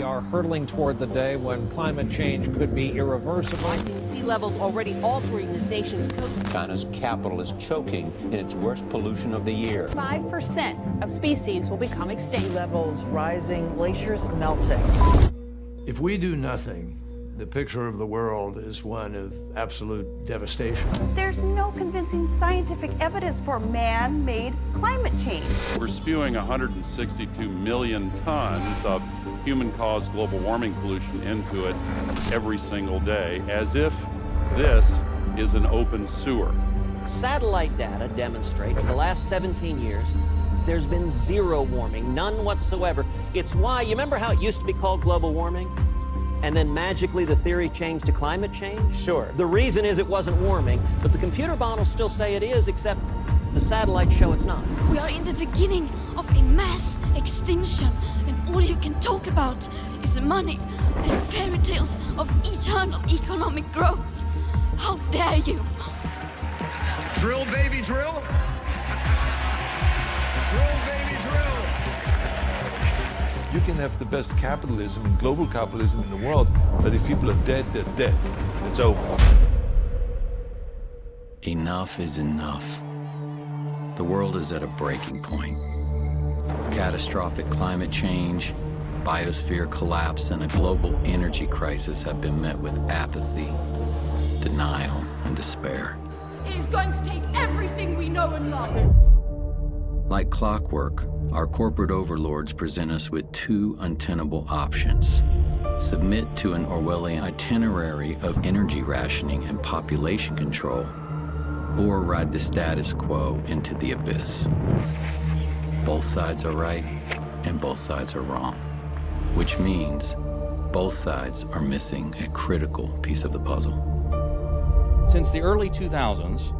are hurtling toward the day when climate change could be irreversible. Rising sea levels already altering this nation's coast. China's capital is choking in its worst pollution of the year. 5% of species will become extinct. Sea levels rising, glaciers melting. If we do nothing, the picture of the world is one of absolute devastation. There's no convincing scientific evidence for man-made climate change. We're spewing 162 million tons of human-caused global warming pollution into it every single day, as if this is an open sewer. Satellite data demonstrate in the last 17 years, there's been zero warming, none whatsoever. It's why, you remember how it used to be called global warming? And then magically the theory changed to climate change? Sure. The reason is it wasn't warming, but the computer models still say it is, except the satellites show it's not. We are in the beginning of a mass extinction, and all you can talk about is money and fairy tales of eternal economic growth. How dare you? Drill, baby, drill. Drill, baby, drill. You can have the best capitalism and global capitalism in the world, but if people are dead, they're dead. It's over. Enough is enough. The world is at a breaking point. Catastrophic climate change, biosphere collapse, and a global energy crisis have been met with apathy, denial, and despair. It is going to take everything we know and love. Like clockwork, our corporate overlords present us with two untenable options. Submit to an Orwellian itinerary of energy rationing and population control, or ride the status quo into the abyss. Both sides are right, and both sides are wrong, which means both sides are missing a critical piece of the puzzle. Since the early 2000s,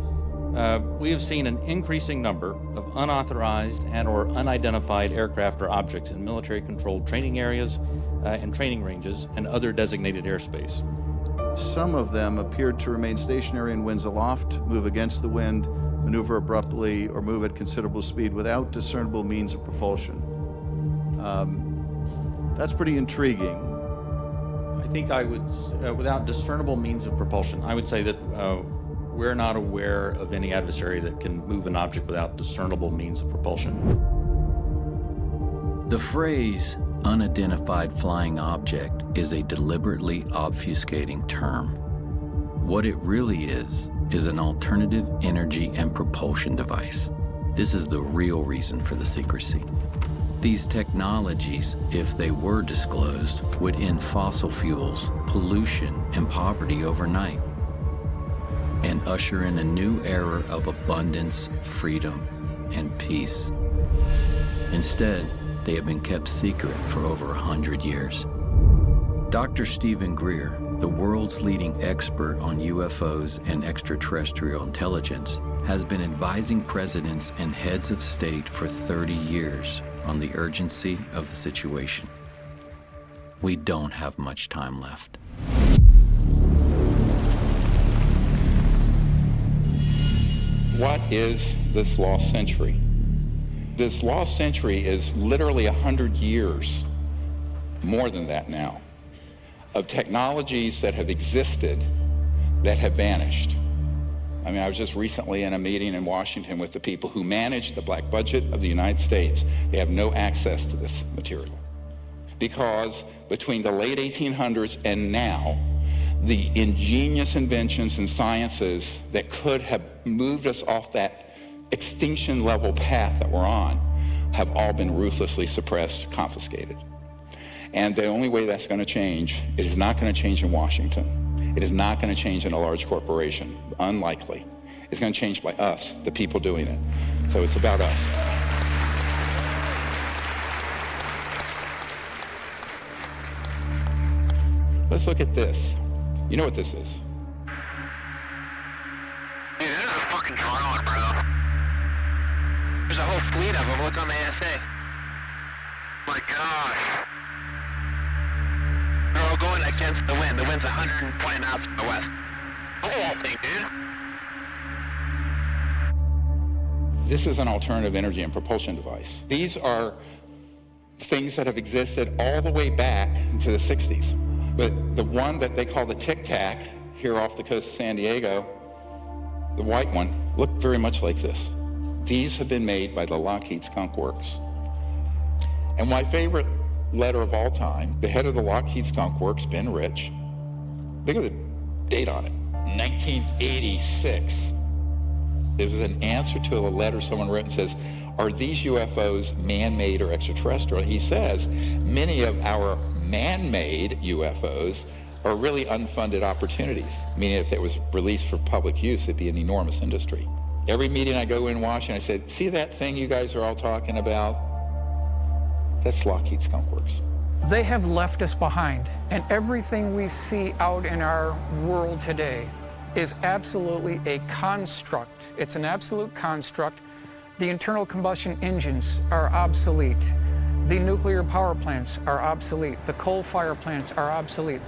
we have seen an increasing number of unauthorized and or unidentified aircraft or objects in military-controlled training areas and training ranges and other designated airspace. Some of them appeared to remain stationary in winds aloft, move against the wind, maneuver abruptly, or move at considerable speed without discernible means of propulsion. That's pretty intriguing. I think I would, without discernible means of propulsion, I would say that we're not aware of any adversary that can move an object without discernible means of propulsion. The phrase unidentified flying object is a deliberately obfuscating term. What it really is an alternative energy and propulsion device. This is the real reason for the secrecy. These technologies, if they were disclosed, would end fossil fuels, pollution, and poverty overnight, and usher in a new era of abundance, freedom, and peace. Instead, they have been kept secret for over 100 years. Dr. Stephen Greer, the world's leading expert on UFOs and extraterrestrial intelligence, has been advising presidents and heads of state for 30 years on the urgency of the situation. We don't have much time left. What is this lost century? This lost century is literally 100 years, more than that now, of technologies that have existed that have vanished. I mean, I was just recently in a meeting in Washington with the people who manage the black budget of the United States. They have no access to this material because between the late 1800s and now, the ingenious inventions and sciences that could have moved us off that extinction level path that we're on have all been ruthlessly suppressed, confiscated. And the only way that's going to change, it is not going to change in Washington. It is not going to change in a large corporation, unlikely. It's going to change by us, the people doing it. So it's about us. Let's look at this. You know what this is? Dude, this is a fucking drone, bro. There's a whole fleet of them. Look on the ASA. My gosh. They're all going against the wind. The wind's 120 knots from the west. Look at that thing, dude. This is an alternative energy and propulsion device. These are things that have existed all the way back to the 60s. But the one that they call the Tic Tac here off the coast of San Diego, the white one, looked very much like this. These have been made by the Lockheed Skunk Works. And my favorite letter of all time, the head of the Lockheed Skunk Works, Ben Rich, look at the date on it, 1986. It was an answer to a letter someone wrote and says, are these UFOs man-made or extraterrestrial? He says, many of our man-made UFOs are really unfunded opportunities, meaning if it was released for public use, it'd be an enormous industry. Every meeting I go in Washington, I said, see that thing you guys are all talking about? That's Lockheed Skunk Works. They have left us behind, and everything we see out in our world today is absolutely a construct. It's an absolute construct. The internal combustion engines are obsolete. The nuclear power plants are obsolete. The coal-fired plants are obsolete.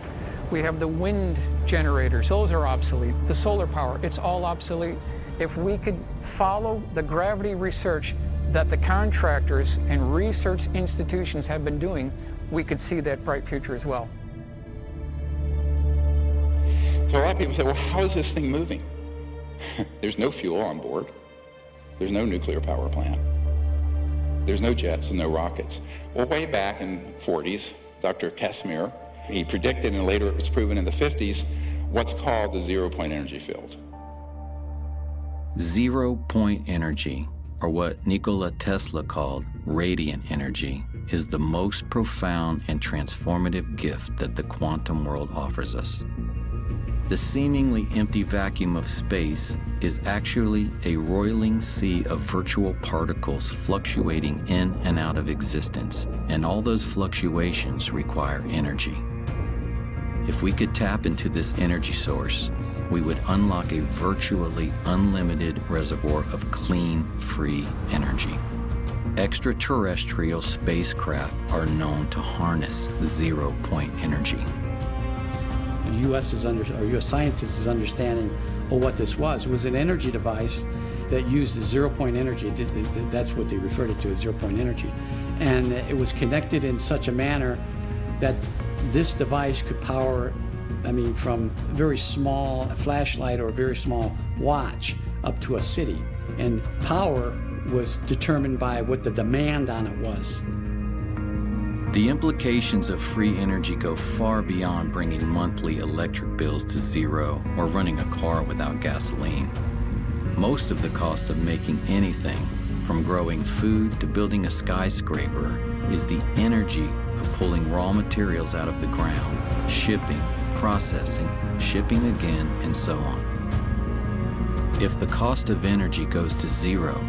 We have the wind generators, those are obsolete. The solar power, it's all obsolete. If we could follow the gravity research that the contractors and research institutions have been doing, we could see that bright future as well. So a lot of people say, well, how is this thing moving? There's no fuel on board. There's no nuclear power plant. There's no jets and no rockets. Well, way back in the 40s, Dr. Casimir, he predicted, and later it was proven in the 50s, what's called the zero-point energy field. Zero-point energy, or what Nikola Tesla called radiant energy, is the most profound and transformative gift that the quantum world offers us. The seemingly empty vacuum of space is actually a roiling sea of virtual particles fluctuating in and out of existence, and all those fluctuations require energy. If we could tap into this energy source, we would unlock a virtually unlimited reservoir of clean, free energy. Extraterrestrial spacecraft are known to harness zero-point energy. The U.S. scientists is understanding what this was. It was an energy device that used zero-point energy. That's what they referred it to as zero-point energy. And it was connected in such a manner that this device could power, from a very small flashlight or a very small watch up to a city. And power was determined by what the demand on it was. The implications of free energy go far beyond bringing monthly electric bills to zero or running a car without gasoline. Most of the cost of making anything, from growing food to building a skyscraper, is the energy of pulling raw materials out of the ground, shipping, processing, shipping again, and so on. If the cost of energy goes to zero,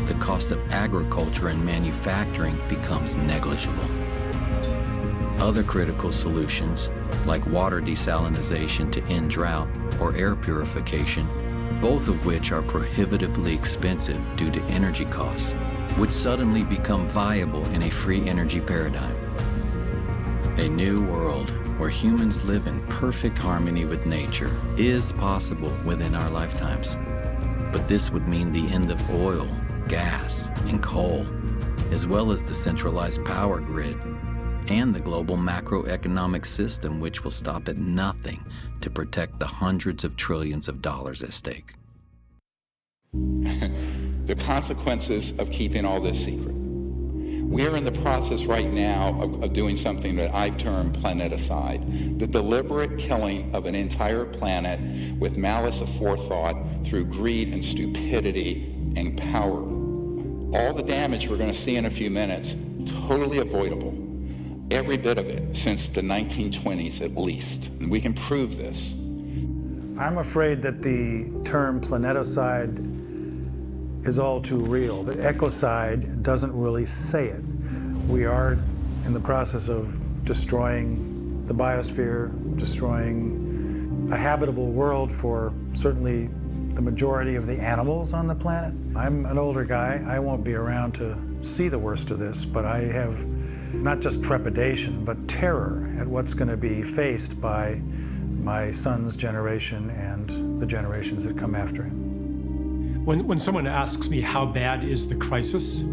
the cost of agriculture and manufacturing becomes negligible. Other critical solutions, like water desalination to end drought or air purification, both of which are prohibitively expensive due to energy costs, would suddenly become viable in a free energy paradigm. A new world where humans live in perfect harmony with nature is possible within our lifetimes. But this would mean the end of oil, gas, and coal, as well as the centralized power grid and the global macroeconomic system, which will stop at nothing to protect the hundreds of trillions of dollars at stake. The consequences of keeping all this secret. We are in the process right now of doing something that I've termed planeticide, the deliberate killing of an entire planet with malice aforethought through greed and stupidity and power. All the damage we're going to see in a few minutes, totally avoidable. Every bit of it since the 1920s at least. And we can prove this. I'm afraid that the term planeticide is all too real. The ecocide doesn't really say it. We are in the process of destroying the biosphere, destroying a habitable world for certainly the majority of the animals on the planet. I'm an older guy. I won't be around to see the worst of this, but I have not just trepidation, but terror at what's going to be faced by my son's generation and the generations that come after him. When someone asks me how bad is the crisis,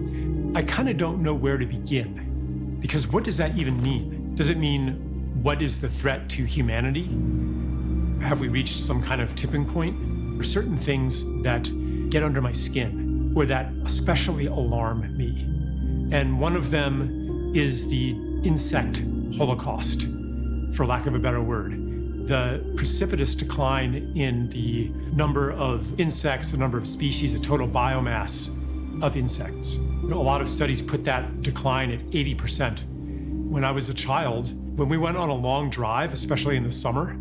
I kind of don't know where to begin. Because what does that even mean? Does it mean what is the threat to humanity? Have we reached some kind of tipping point? There are certain things that get under my skin or that especially alarm me. And one of them is the insect holocaust, for lack of a better word. The precipitous decline in the number of insects, the number of species, the total biomass of insects. A lot of studies put that decline at 80%. When I was a child, when we went on a long drive, especially in the summer,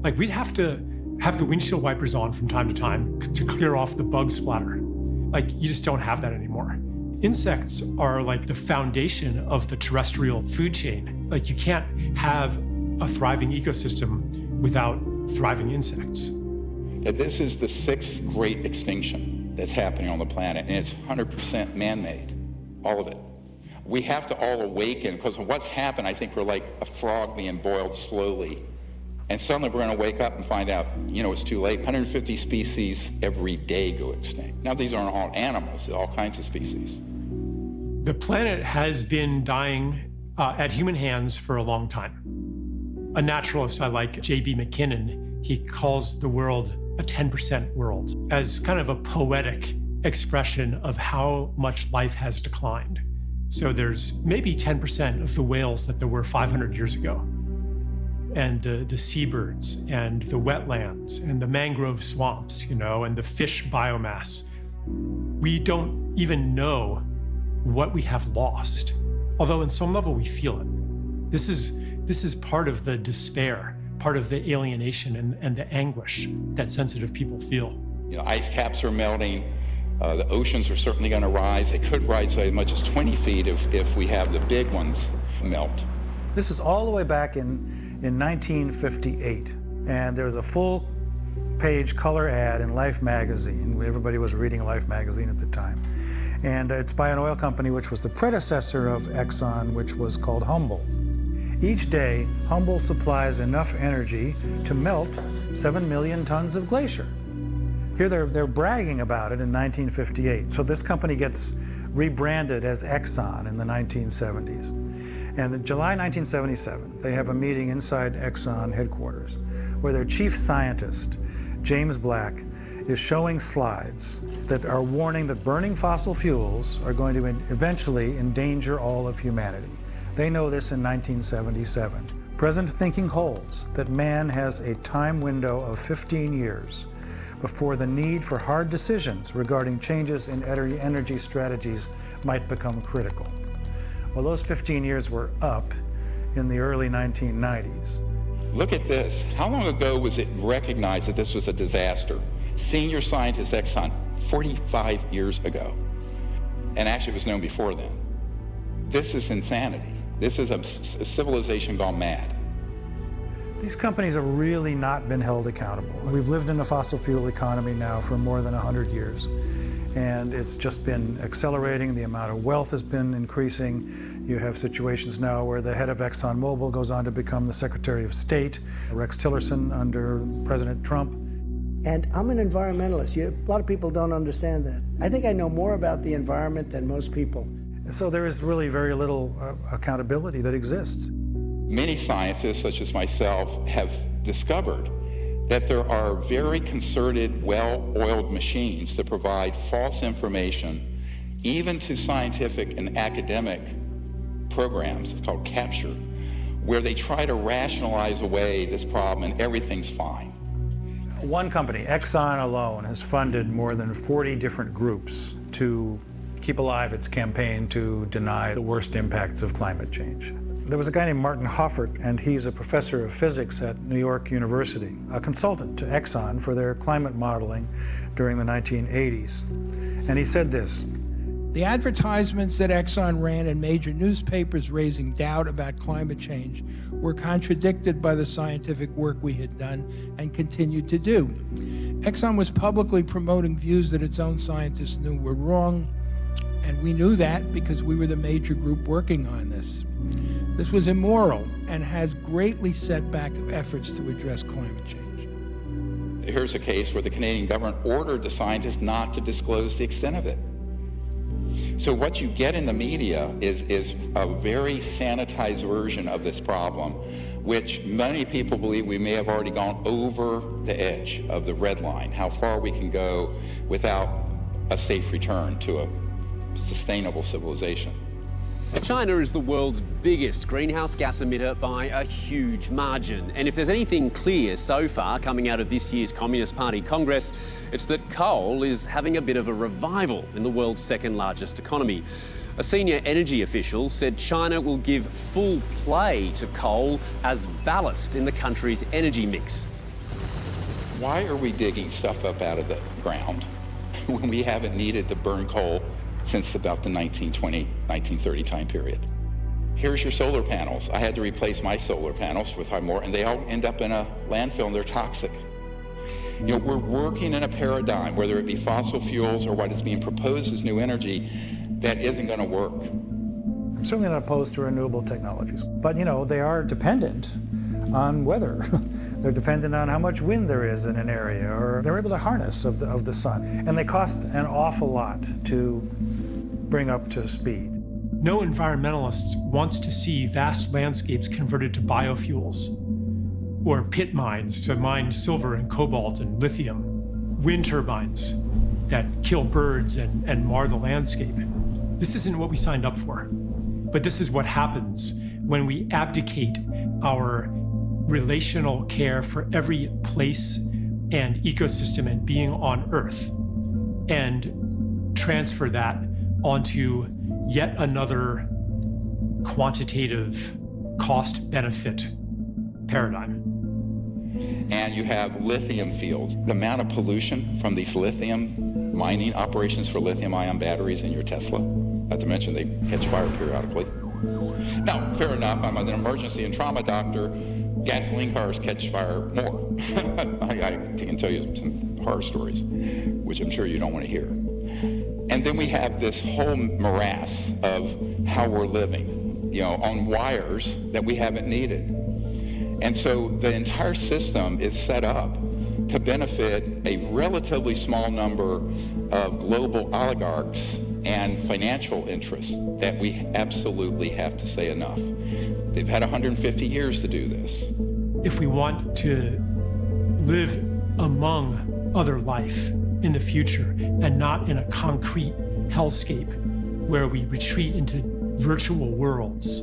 like we'd have to have the windshield wipers on from time to time to clear off the bug splatter. Like you just don't have that anymore. Insects are like the foundation of the terrestrial food chain. Like you can't have a thriving ecosystem without thriving insects. That this is the 6th great extinction that's happening on the planet, and it's 100% man-made, all of it. We have to all awaken, because of what's happened, I think we're like a frog being boiled slowly. And suddenly we're going to wake up and find out, it's too late. 150 species every day go extinct. Now, these aren't all animals, they're all kinds of species. The planet has been dying at human hands for a long time. A naturalist I like, J.B. McKinnon, he calls the world a 10% world as kind of a poetic expression of how much life has declined. So there's maybe 10% of the whales that there were 500 years ago, and the seabirds and the wetlands and the mangrove swamps, and the fish biomass. We don't even know what we have lost, although in some level we feel it. This is part of the despair, part of the alienation and the anguish that sensitive people feel. Ice caps are melting. The oceans are certainly going to rise. They could rise as much as 20 feet if we have the big ones melt. This is all the way back in 1958. And there was a full-page color ad in Life magazine. Everybody was reading Life magazine at the time. And it's by an oil company which was the predecessor of Exxon, which was called Humble. Each day, Humble supplies enough energy to melt 7 million tons of glacier. Here they're bragging about it in 1958. So this company gets rebranded as Exxon in the 1970s. And in July 1977, they have a meeting inside Exxon headquarters where their chief scientist, James Black, is showing slides that are warning that burning fossil fuels are going to eventually endanger all of humanity. They know this in 1977. Present thinking holds that man has a time window of 15 years before the need for hard decisions regarding changes in energy strategies might become critical. Well, those 15 years were up in the early 1990s. Look at this. How long ago was it recognized that this was a disaster? Senior scientist Exxon, 45 years ago. And actually it was known before then. This is insanity. This is a civilization gone mad. These companies have really not been held accountable. We've lived in a fossil fuel economy now for more than 100 years. And it's just been accelerating. The amount of wealth has been increasing. You have situations now where the head of ExxonMobil goes on to become the Secretary of State, Rex Tillerson under President Trump. And I'm an environmentalist. A lot of people don't understand that. I think I know more about the environment than most people. So there is really very little accountability that exists. Many scientists, such as myself, have discovered that there are very concerted, well-oiled machines that provide false information, even to scientific and academic programs. It's called capture, where they try to rationalize away this problem and everything's fine. One company, Exxon alone, has funded more than 40 different groups to keep alive its campaign to deny the worst impacts of climate change. There was a guy named Martin Hoffert, and he's a professor of physics at New York University, a consultant to Exxon for their climate modeling during the 1980s. And he said this: the advertisements that Exxon ran in major newspapers raising doubt about climate change were contradicted by the scientific work we had done and continued to do. Exxon was publicly promoting views that its own scientists knew were wrong, and we knew that because we were the major group working on this. This was immoral and has greatly set back efforts to address climate change. Here's a case where the Canadian government ordered the scientists not to disclose the extent of it. So what you get in the media is a very sanitized version of this problem, which many people believe we may have already gone over the edge of the red line, how far we can go without a safe return to a sustainable civilization. China is the world's biggest greenhouse gas emitter by a huge margin. And if there's anything clear so far coming out of this year's Communist Party Congress, it's that coal is having a bit of a revival in the world's second largest economy. A senior energy official said China will give full play to coal as ballast in the country's energy mix. Why are we digging stuff up out of the ground when we haven't needed to burn coal since about the 1920, 1930 time period? Here's your solar panels. I had to replace my solar panels with more, and they all end up in a landfill and they're toxic. You know, we're working in a paradigm, whether it be fossil fuels or what is being proposed as new energy, that isn't going to work. I'm certainly not opposed to renewable technologies, but you know, they are dependent on weather. They're dependent on how much wind there is in an area, or they're able to harness of the sun. And they cost an awful lot to bring up to speed. No environmentalist wants to see vast landscapes converted to biofuels, or pit mines to mine silver and cobalt and lithium, wind turbines that kill birds and mar the landscape. This isn't what we signed up for. But this is what happens when we abdicate our relational care for every place and ecosystem and being on Earth and transfer that onto yet another quantitative cost-benefit paradigm. And you have lithium fields. The amount of pollution from these lithium mining operations for lithium-ion batteries in your Tesla, not to mention they catch fire periodically. Now, fair enough, I'm an emergency and trauma doctor. Gasoline cars catch fire more. I can tell you some horror stories, which I'm sure you don't want to hear. And then we have this whole morass of how we're living, you know, on wires that we haven't needed. And so the entire system is set up to benefit a relatively small number of global oligarchs and financial interests that we absolutely have to say enough. They've had 150 years to do this. If we want to live among other life in the future and not in a concrete hellscape where we retreat into virtual worlds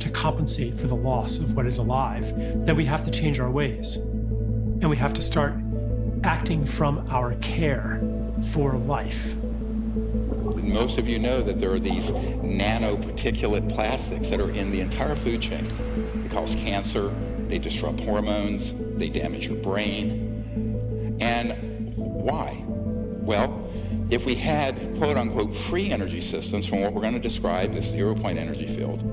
to compensate for the loss of what is alive, then we have to change our ways. And we have to start acting from our care for life. Most of you know that there are these nanoparticulate plastics that are in the entire food chain. They cause cancer, they disrupt hormones, they damage your brain. And why? Well, if we had quote-unquote free energy systems from what we're going to describe as zero-point energy field,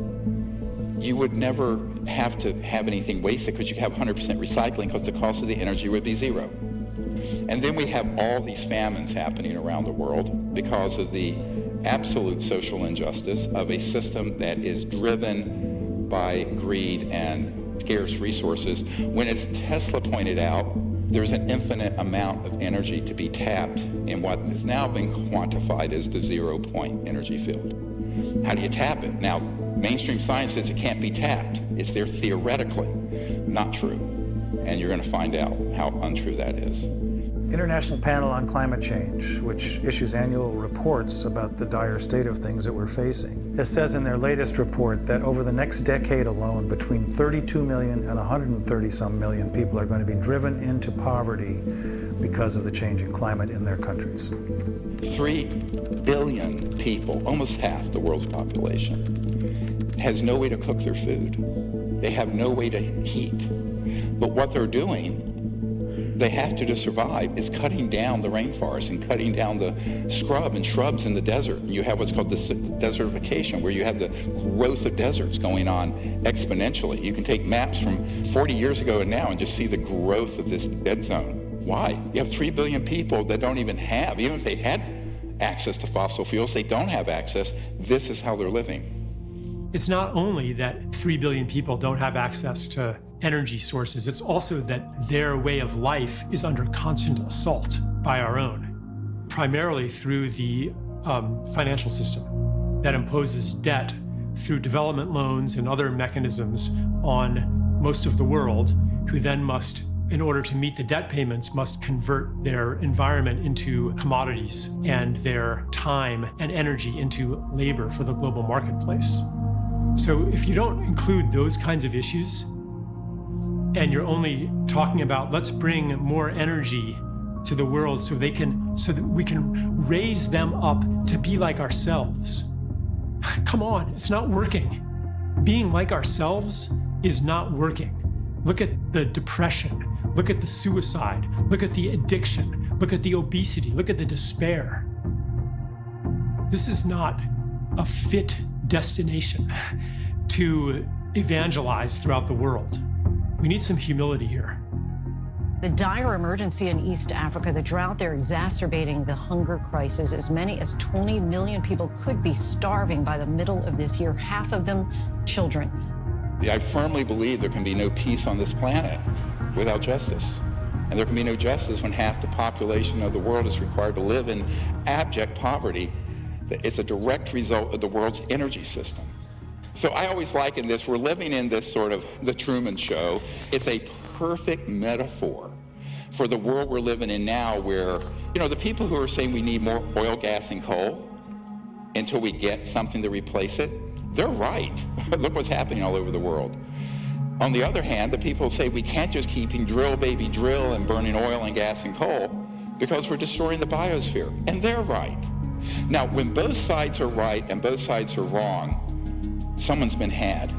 you would never have to have anything wasted because you have 100% recycling because the cost of the energy would be zero. And then we have all these famines happening around the world because of the absolute social injustice of a system that is driven by greed and scarce resources. When, as Tesla pointed out, there's an infinite amount of energy to be tapped in what has now been quantified as the zero-point energy field. How do you tap it? Now, mainstream science says it can't be tapped. It's there theoretically. Not true. And you're going to find out how untrue that is. International Panel on Climate Change, which issues annual reports about the dire state of things that we're facing. It says in their latest report that over the next decade alone, between 32 million and 130-some million people are going to be driven into poverty because of the changing climate in their countries. 3 billion people, almost half the world's population, has no way to cook their food. They have no way to heat. But what they're doing, they have to survive, is cutting down the rainforest and cutting down the scrub and shrubs in the desert. And you have what's called desertification, where you have the growth of deserts going on exponentially. You can take maps from 40 years ago and now and just see the growth of this dead zone. Why? You have 3 billion people that don't even have, even if they had access to fossil fuels, they don't have access. This is how they're living. It's not only that 3 billion people don't have access to energy sources, it's also that their way of life is under constant assault by our own, primarily through the financial system that imposes debt through development loans and other mechanisms on most of the world, who then must, in order to meet the debt payments, must convert their environment into commodities and their time and energy into labor for the global marketplace. So if you don't include those kinds of issues, and you're only talking about let's bring more energy to the world so that we can raise them up to be like ourselves. Come on, it's not working. Being like ourselves is not working. Look at the depression, look at the suicide, look at the addiction, look at the obesity, look at the despair. This is not a fit destination to evangelize throughout the world. We need some humility here. The dire emergency in East Africa, the drought there exacerbating the hunger crisis. As many as 20 million people could be starving by the middle of this year, half of them children. I firmly believe there can be no peace on this planet without justice. And there can be no justice when half the population of the world is required to live in abject poverty. It's a direct result of the world's energy system. So I always liken this, we're living in this sort of the Truman Show. It's a perfect metaphor for the world we're living in now where, the people who are saying we need more oil, gas, and coal until we get something to replace it, they're right. Look what's happening all over the world. On the other hand, the people who say we can't just keep drill, baby, drill and burning oil and gas and coal because we're destroying the biosphere. And they're right. Now, when both sides are right and both sides are wrong, someone's been had.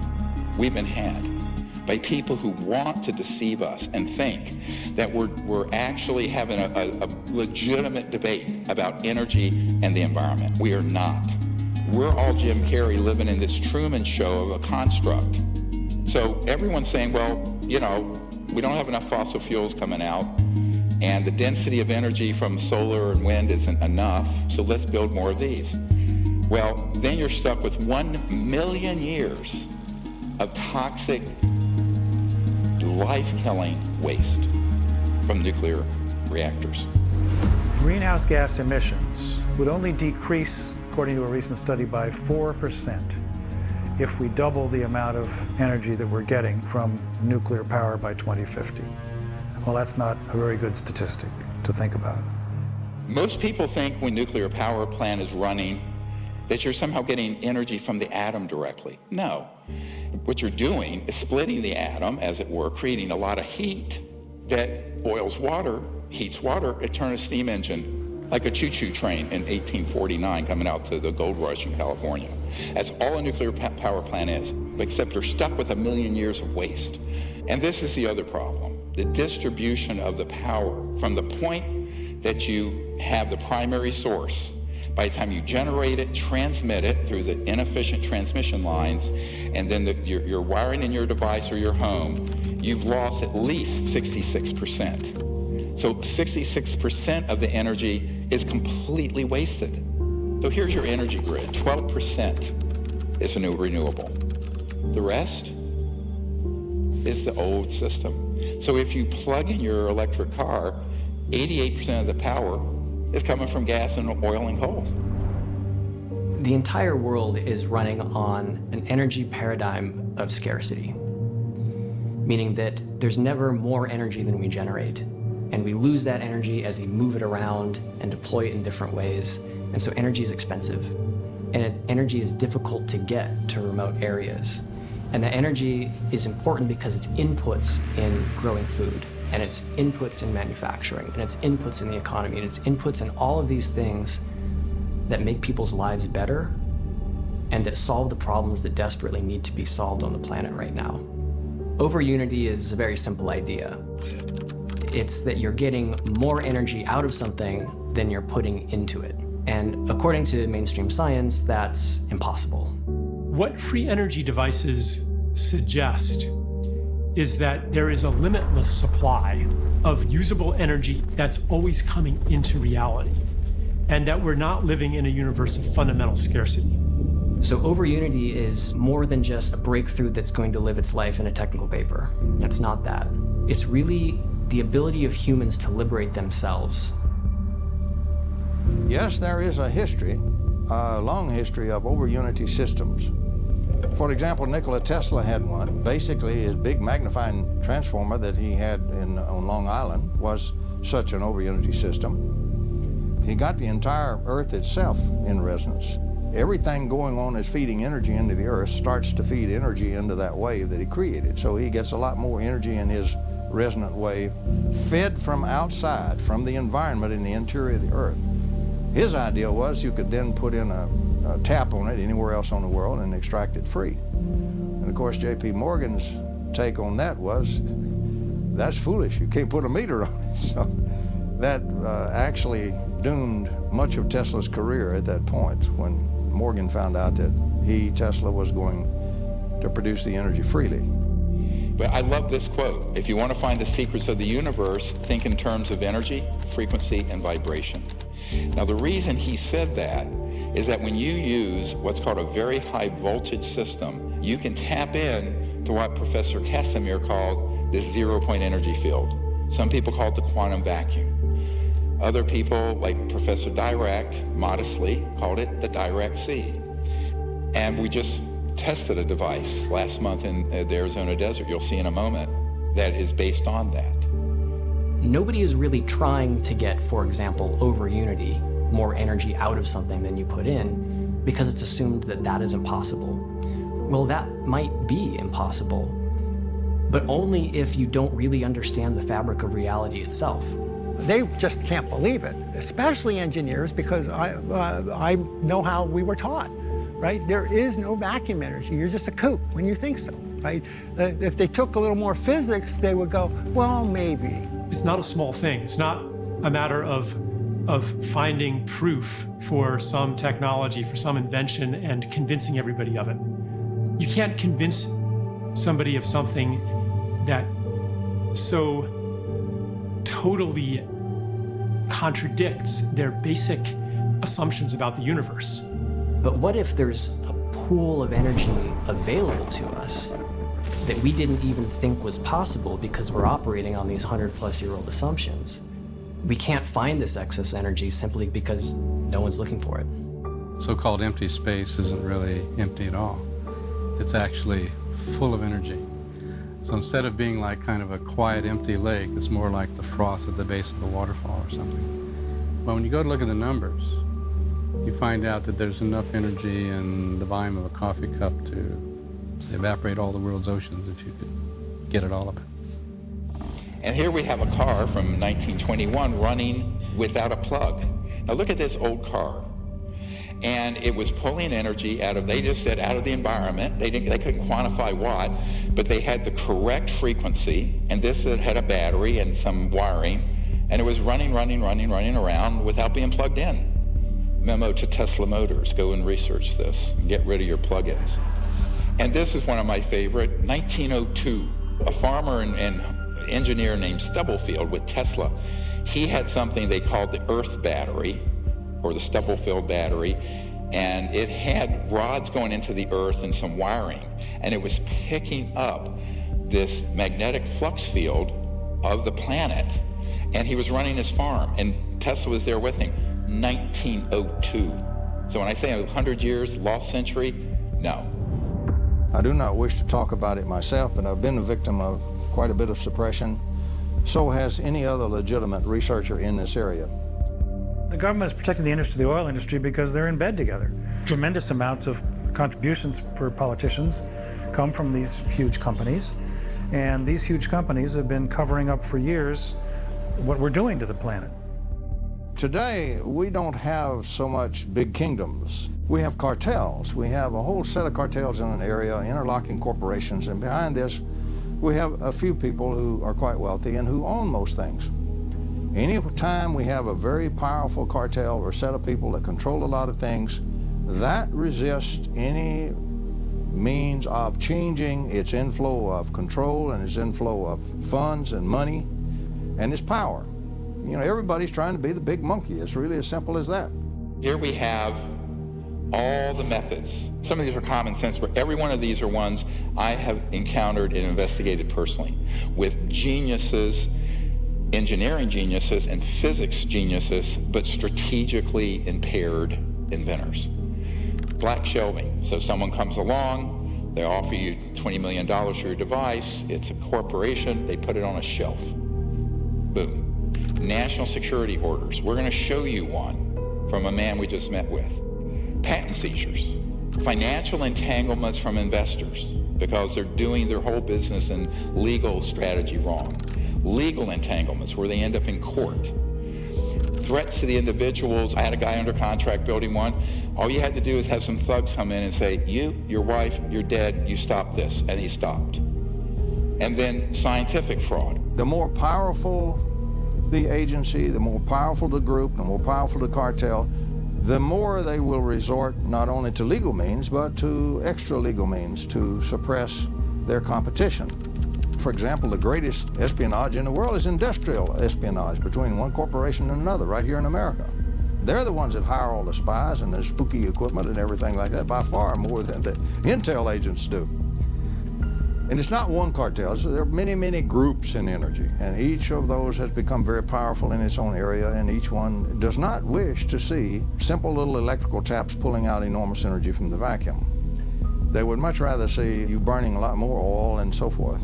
We've been had by people who want to deceive us and think that we're actually having a legitimate debate about energy and the environment. We are not. We're all Jim Carrey living in this Truman Show of a construct. So everyone's saying, well, we don't have enough fossil fuels coming out, and the density of energy from solar and wind isn't enough, so let's build more of these. Well, then you're stuck with 1 million years of toxic, life-killing waste from nuclear reactors. Greenhouse gas emissions would only decrease, according to a recent study, by 4% if we double the amount of energy that we're getting from nuclear power by 2050. Well, that's not a very good statistic to think about. Most people think when nuclear power plant is running that you're somehow getting energy from the atom directly. No. What you're doing is splitting the atom, as it were, creating a lot of heat that boils water, heats water, it turns a steam engine, like a choo-choo train in 1849 coming out to the gold rush in California. That's all a nuclear power plant is, except they're stuck with 1 million years of waste. And this is the other problem. The distribution of the power from the point that you have the primary source, by the time you generate it, transmit it through the inefficient transmission lines, and then you're wiring in your device or your home, you've lost at least 66%. So 66% of the energy is completely wasted. So here's your energy grid. 12% is a new renewable. The rest is the old system. So if you plug in your electric car, 88% of the power is coming from gas and oil and coal. The entire world is running on an energy paradigm of scarcity, meaning that there's never more energy than we generate, and we lose that energy as we move it around and deploy it in different ways. And so energy is expensive, and energy is difficult to get to remote areas. And that energy is important because it's inputs in growing food, and it's inputs in manufacturing, and it's inputs in the economy, and it's inputs in all of these things that make people's lives better and that solve the problems that desperately need to be solved on the planet right now. Over unity is a very simple idea. It's that you're getting more energy out of something than you're putting into it. And according to mainstream science, that's impossible. What free energy devices suggest is that there is a limitless supply of usable energy that's always coming into reality, and that we're not living in a universe of fundamental scarcity. So over unity is more than just a breakthrough that's going to live its life in a technical paper. It's not that. It's really the ability of humans to liberate themselves. Yes, there is a history a long history of over-unity systems. For example, Nikola Tesla had one. Basically, his big magnifying transformer that he had on Long Island was such an over-unity system. He got the entire Earth itself in resonance. Everything going on is feeding energy into the Earth starts to feed energy into that wave that he created. So he gets a lot more energy in his resonant wave fed from outside, from the environment in the interior of the Earth. His idea was you could then put in a tap on it anywhere else on the world and extract it free. And of course, J.P. Morgan's take on that was, that's foolish, you can't put a meter on it. So that actually doomed much of Tesla's career at that point when Morgan found out that Tesla, was going to produce the energy freely. But I love this quote. If you want to find the secrets of the universe, think in terms of energy, frequency, and vibration. Now, the reason he said that is that when you use what's called a very high voltage system, you can tap in to what Professor Casimir called the 0-point energy field. Some people call it the quantum vacuum. Other people, like Professor Dirac, modestly called it the Dirac Sea. And we just tested a device last month in the Arizona desert, you'll see in a moment, that is based on that. Nobody is really trying to get, for example, over unity, more energy out of something than you put in, because it's assumed that that is impossible. Well, that might be impossible, but only if you don't really understand the fabric of reality itself. They just can't believe it, especially engineers, because I know how we were taught, right? There is no vacuum energy. You're just a kook when you think so, right? If they took a little more physics, they would go, well, maybe. It's not a small thing. It's not a matter of finding proof for some technology, for some invention, and convincing everybody of it. You can't convince somebody of something that so totally contradicts their basic assumptions about the universe. But what if there's a pool of energy available to us that we didn't even think was possible because we're operating on these 100-plus-year-old assumptions? We can't find this excess energy simply because no one's looking for it. So-called empty space isn't really empty at all. It's actually full of energy. So instead of being like kind of a quiet, empty lake, it's more like the froth at the base of a waterfall or something. But when you go to look at the numbers, you find out that there's enough energy in the volume of a coffee cup to, say, evaporate all the world's oceans if you could get it all of it. And here we have a car from 1921 running without a plug. Now look at this old car. And it was pulling energy out of, they just said, out of the environment. They couldn't quantify what, but they had the correct frequency, and this had a battery and some wiring, and it was running around without being plugged in. Memo to Tesla Motors, go and research this and get rid of your plug-ins. And this is one of my favorite, 1902. A farmer and engineer named Stubblefield with Tesla, he had something they called the Earth battery, or the Stubblefield battery, and it had rods going into the Earth and some wiring, and it was picking up this magnetic flux field of the planet, and he was running his farm, and Tesla was there with him. 1902. So when I say 100 years, lost century, no. I do not wish to talk about it myself, but I've been a victim of quite a bit of suppression. So has any other legitimate researcher in this area. The government is protecting the interest of the oil industry because they're in bed together. Tremendous amounts of contributions for politicians come from these huge companies, and these huge companies have been covering up for years what we're doing to the planet. Today, we don't have so much big kingdoms. We have cartels. We have a whole set of cartels in an area, interlocking corporations, and behind this, we have a few people who are quite wealthy and who own most things. Any time we have a very powerful cartel or set of people that control a lot of things, that resists any means of changing its inflow of control and its inflow of funds and money and its power. You know, everybody's trying to be the big monkey. It's really as simple as that. Here we have all the methods. Some of these are common sense, but every one of these are ones I have encountered and investigated personally with geniuses, engineering geniuses and physics geniuses, but strategically impaired inventors. Black shelving. So someone comes along, they offer you $20 million for your device, it's a corporation, they put it on a shelf. Boom. National security orders. We're going to show you one from a man we just met with. Patent seizures. Financial entanglements from investors because they're doing their whole business and legal strategy wrong. Legal entanglements where they end up in court. Threats to the individuals. I had a guy under contract building one. All you had to do is have some thugs come in and say, you, your wife, you're dead, you stop this. And he stopped. And then scientific fraud. The more powerful the agency, the more powerful the group, the more powerful the cartel, the more they will resort not only to legal means, but to extra legal means to suppress their competition. For example, the greatest espionage in the world is industrial espionage between one corporation and another right here in America. They're the ones that hire all the spies and the spooky equipment and everything like that by far more than the intel agents do. And it's not one cartel, so there are many, many groups in energy, and each of those has become very powerful in its own area, and each one does not wish to see simple little electrical taps pulling out enormous energy from the vacuum. They would much rather see you burning a lot more oil and so forth.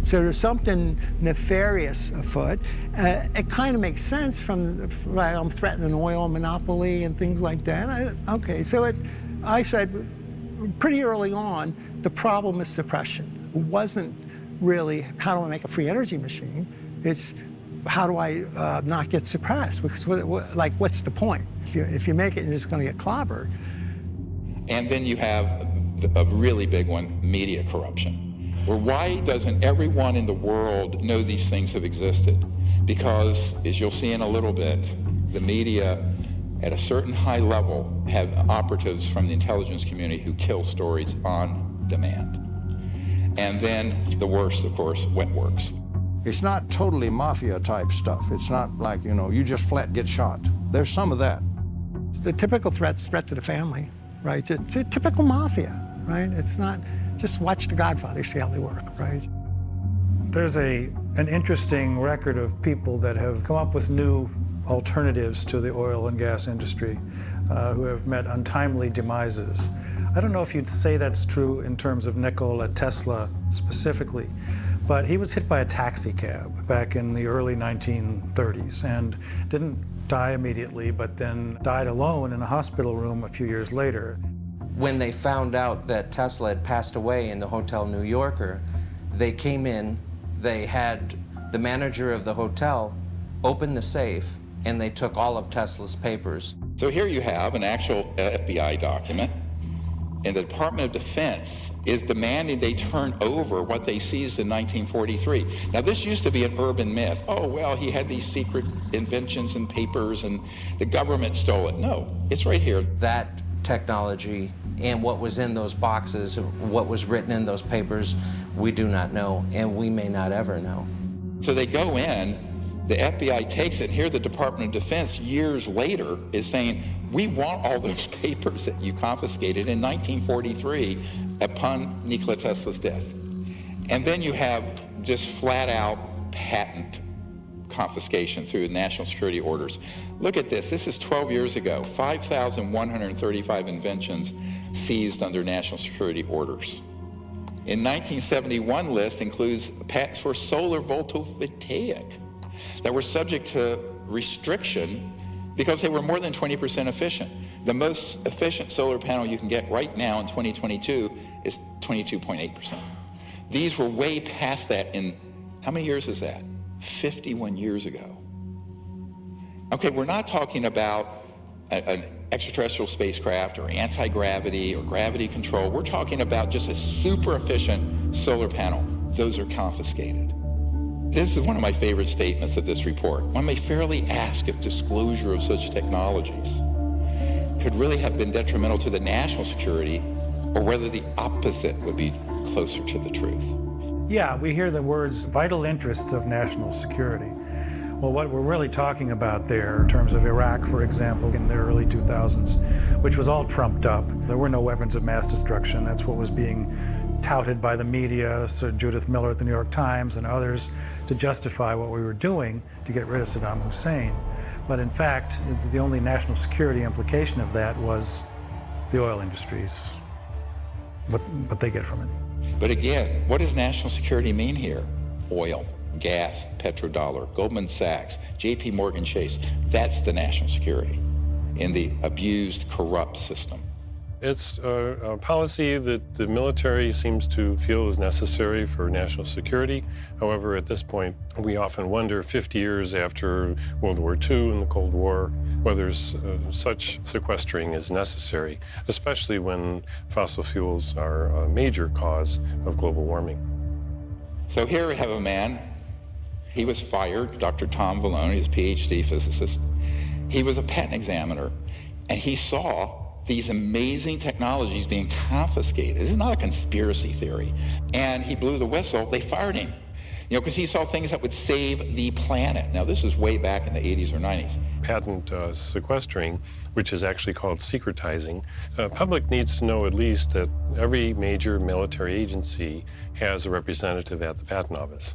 So there's something nefarious afoot. It kind of makes sense from, right, I'm threatening an oil monopoly and things like that. I said pretty early on, the problem is suppression. It wasn't really, how do I make a free energy machine? It's, how do I not get suppressed? Because what's the point? If you make it, you're just going to get clobbered. And then you have a really big one, media corruption. Well, why doesn't everyone in the world know these things have existed? Because, as you'll see in a little bit, the media at a certain high level have operatives from the intelligence community who kill stories on demand. And then the worst, of course, wet works. It's not totally mafia type stuff. It's not like, you just flat get shot. There's some of that. The typical threat to the family, right? It's a typical mafia, right? It's not, just watch The Godfather, see how they work, right? There's an interesting record of people that have come up with new alternatives to the oil and gas industry who have met untimely demises. I don't know if you'd say that's true in terms of Nikola Tesla specifically, but he was hit by a taxi cab back in the early 1930s and didn't die immediately, but then died alone in a hospital room a few years later. When they found out that Tesla had passed away in the Hotel New Yorker, they came in, they had the manager of the hotel open the safe, and they took all of Tesla's papers. So here you have an actual FBI document, and the Department of Defense is demanding they turn over what they seized in 1943. Now, this used to be an urban myth. Oh, well, he had these secret inventions and papers, and the government stole it. No, it's right here. That technology and what was in those boxes, what was written in those papers, we do not know, and we may not ever know. So they go in, the FBI takes it, and here the Department of Defense years later is saying, we want all those papers that you confiscated in 1943 upon Nikola Tesla's death. And then you have just flat out patent confiscation through national security orders. Look at this. This is 12 years ago. 5,135 inventions seized under national security orders. In 1971 list includes patents for solar photovoltaic that were subject to restriction because they were more than 20% efficient. The most efficient solar panel you can get right now in 2022 is 22.8%. These were way past that in, how many years is that? 51 years ago. Okay, we're not talking about an extraterrestrial spacecraft or anti-gravity or gravity control. We're talking about just a super efficient solar panel. Those are confiscated. This is one of my favorite statements of this report. One may fairly ask if disclosure of such technologies could really have been detrimental to the national security or whether the opposite would be closer to the truth. Yeah, we hear the words vital interests of national security. Well, what we're really talking about there in terms of Iraq, for example, in the early 2000s, which was all trumped up. There were no weapons of mass destruction. That's what was being touted by the media, Sir Judith Miller at the New York Times and others, to justify what we were doing to get rid of Saddam Hussein. But in fact, the only national security implication of that was the oil industries, what they get from it. But again, what does national security mean here? Oil, gas, petrodollar, Goldman Sachs, JP Morgan Chase. That's the national security in the abused, corrupt system. It's a policy that the military seems to feel is necessary for national security. However, at this point, we often wonder, 50 years after World War II and the Cold War, whether such sequestering is necessary, especially when fossil fuels are a major cause of global warming. So here we have a man. He was fired, Dr. Tom Vallone, he's a PhD physicist. He was a patent examiner, and he saw these amazing technologies being confiscated. This is not a conspiracy theory. And he blew the whistle. They fired him, because he saw things that would save the planet. Now, this is way back in the 80s or 90s. Patent sequestering, which is actually called secretizing, public needs to know at least that every major military agency has a representative at the Patent Office.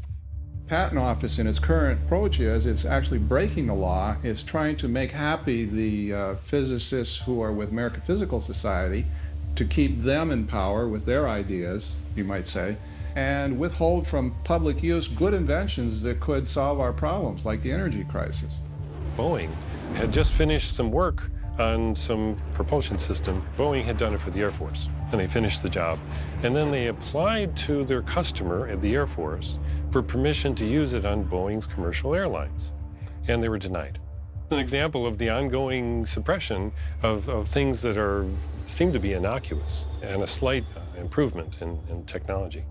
Patent Office in its current approach is it's actually breaking the law. It's trying to make happy the physicists who are with American Physical Society to keep them in power with their ideas, you might say, and withhold from public use good inventions that could solve our problems, like the energy crisis. Boeing had just finished some work on some propulsion system. Boeing had done it for the Air Force, and they finished the job. And then they applied to their customer at the Air Force for permission to use it on Boeing's commercial airlines, and they were denied. An example of the ongoing suppression of things that seem to be innocuous and a slight improvement in technology.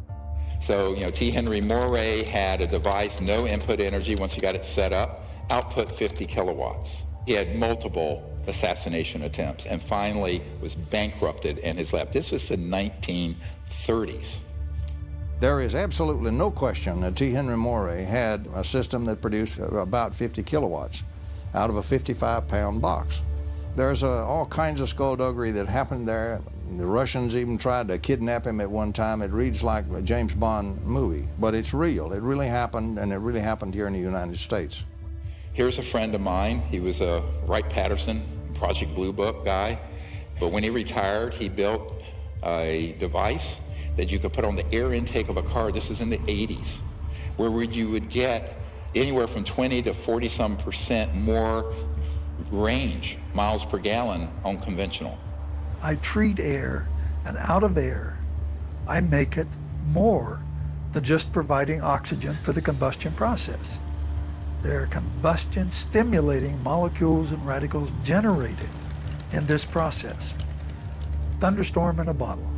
So, T. Henry Moray had a device, no input energy once he got it set up, output 50 kilowatts. He had multiple assassination attempts and finally was bankrupted in his lab. This was the 1930s. There is absolutely no question that T. Henry Moray had a system that produced about 50 kilowatts out of a 55-pound box. There's all kinds of skullduggery that happened there. The Russians even tried to kidnap him at one time. It reads like a James Bond movie, but it's real. It really happened, and it really happened here in the United States. Here's a friend of mine. He was a Wright-Patterson Project Blue Book guy, but when he retired, he built a device that you could put on the air intake of a car. This is in the 80s, where you would get anywhere from 20 to 40-some% more range, miles per gallon, on conventional. I treat air, and out of air, I make it more than just providing oxygen for the combustion process. There are combustion-stimulating molecules and radicals generated in this process. Thunderstorm in a bottle.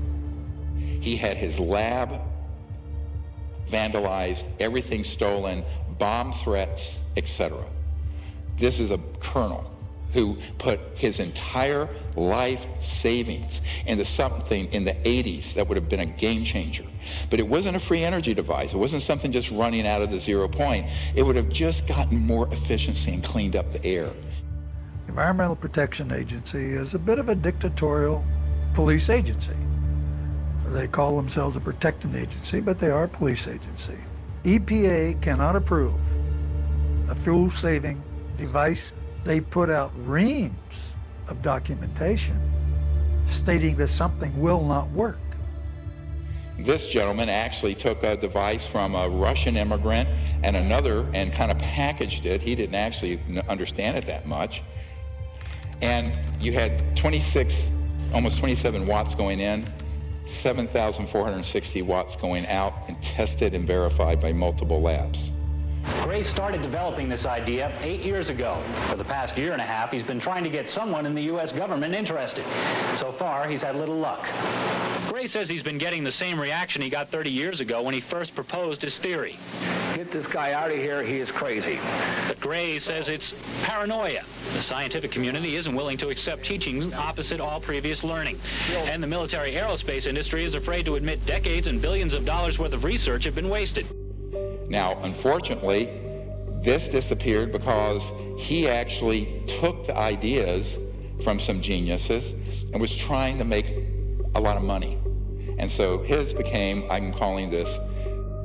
He had his lab vandalized, everything stolen, bomb threats, etc. This is a colonel who put his entire life savings into something in the 80s that would have been a game changer. But it wasn't a free energy device. It wasn't something just running out of the 0 point. It would have just gotten more efficiency and cleaned up the air. The Environmental Protection Agency is a bit of a dictatorial police agency. They call themselves a protecting agency, but they are a police agency. EPA cannot approve a fuel-saving device. They put out reams of documentation stating that something will not work. This gentleman actually took a device from a Russian immigrant and another and kind of packaged it. He didn't actually understand it that much. And you had 26, almost 27 watts going in, 7,460 watts going out, and tested and verified by multiple labs. Gray started developing this idea 8 years ago. For the past year and a half, he's been trying to get someone in the U.S. government interested. So far, he's had little luck. Gray says he's been getting the same reaction he got 30 years ago when he first proposed his theory. Get this guy out of here, he is crazy. But Gray says it's paranoia. The scientific community isn't willing to accept teachings opposite all previous learning. And the military aerospace industry is afraid to admit decades and billions of dollars worth of research have been wasted. Now, unfortunately, this disappeared because he actually took the ideas from some geniuses and was trying to make a lot of money. And so his became, I'm calling this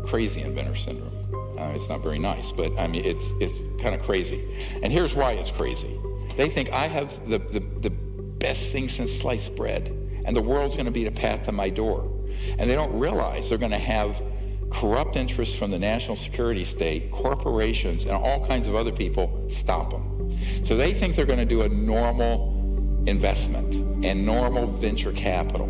crazy inventor syndrome. It's not very nice, but I mean, it's kind of crazy. And here's why it's crazy. They think I have the best thing since sliced bread, and the world's going to be the path to my door. And they don't realize they're going to have corrupt interests from the national security state, corporations, and all kinds of other people stop them. So they think they're going to do a normal investment and normal venture capital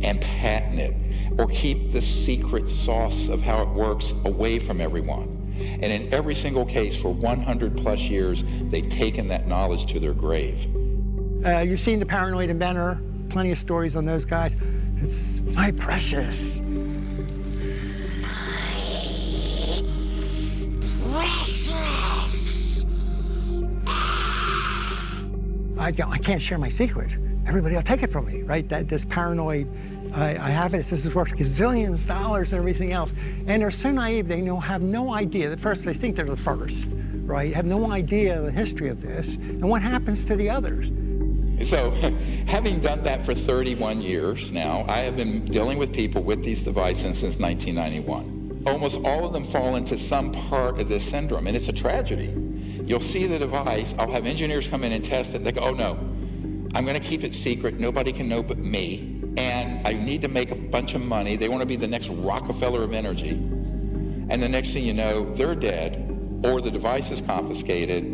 and patent it, or keep the secret sauce of how it works away from everyone. And in every single case for 100 plus years, they've taken that knowledge to their grave. You've seen The Paranoid Inventor, plenty of stories on those guys. It's my precious. I can't share my secret. Everybody will take it from me, right? This paranoid, I have it, this is worth gazillions of dollars and everything else. And they're so naive, they have no idea. At first, they think they're the first, right? Have no idea the history of this and what happens to the others. So, having done that for 31 years now, I have been dealing with people with these devices since 1991. Almost all of them fall into some part of this syndrome, and it's a tragedy. You'll see the device, I'll have engineers come in and test it, they go, oh no, I'm gonna keep it secret, nobody can know but me, and I need to make a bunch of money, they wanna be the next Rockefeller of energy, and the next thing you know, they're dead, or the device is confiscated,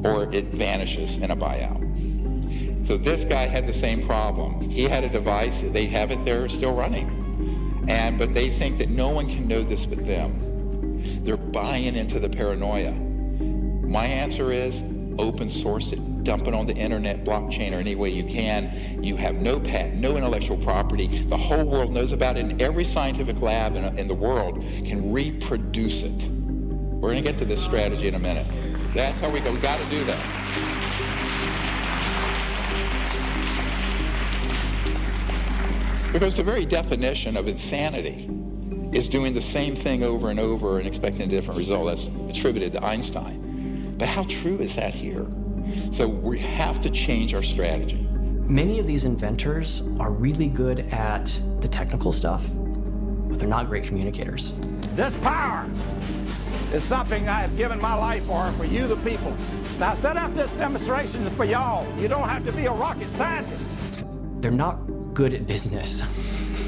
or it vanishes in a buyout. So this guy had the same problem. He had a device, they have it there, still running, but they think that no one can know this but them. They're buying into the paranoia. My answer is open source it, dump it on the internet, blockchain, or any way you can. You have no patent, no intellectual property. The whole world knows about it, and every scientific lab in the world can reproduce it. We're going to get to this strategy in a minute. That's how we go. We got to do that. Because the very definition of insanity is doing the same thing over and over and expecting a different result. That's attributed to Einstein. But how true is that here? So we have to change our strategy. Many of these inventors are really good at the technical stuff, but they're not great communicators. This power is something I have given my life for you the people. Now set up this demonstration for y'all. You don't have to be a rocket scientist. They're not good at business.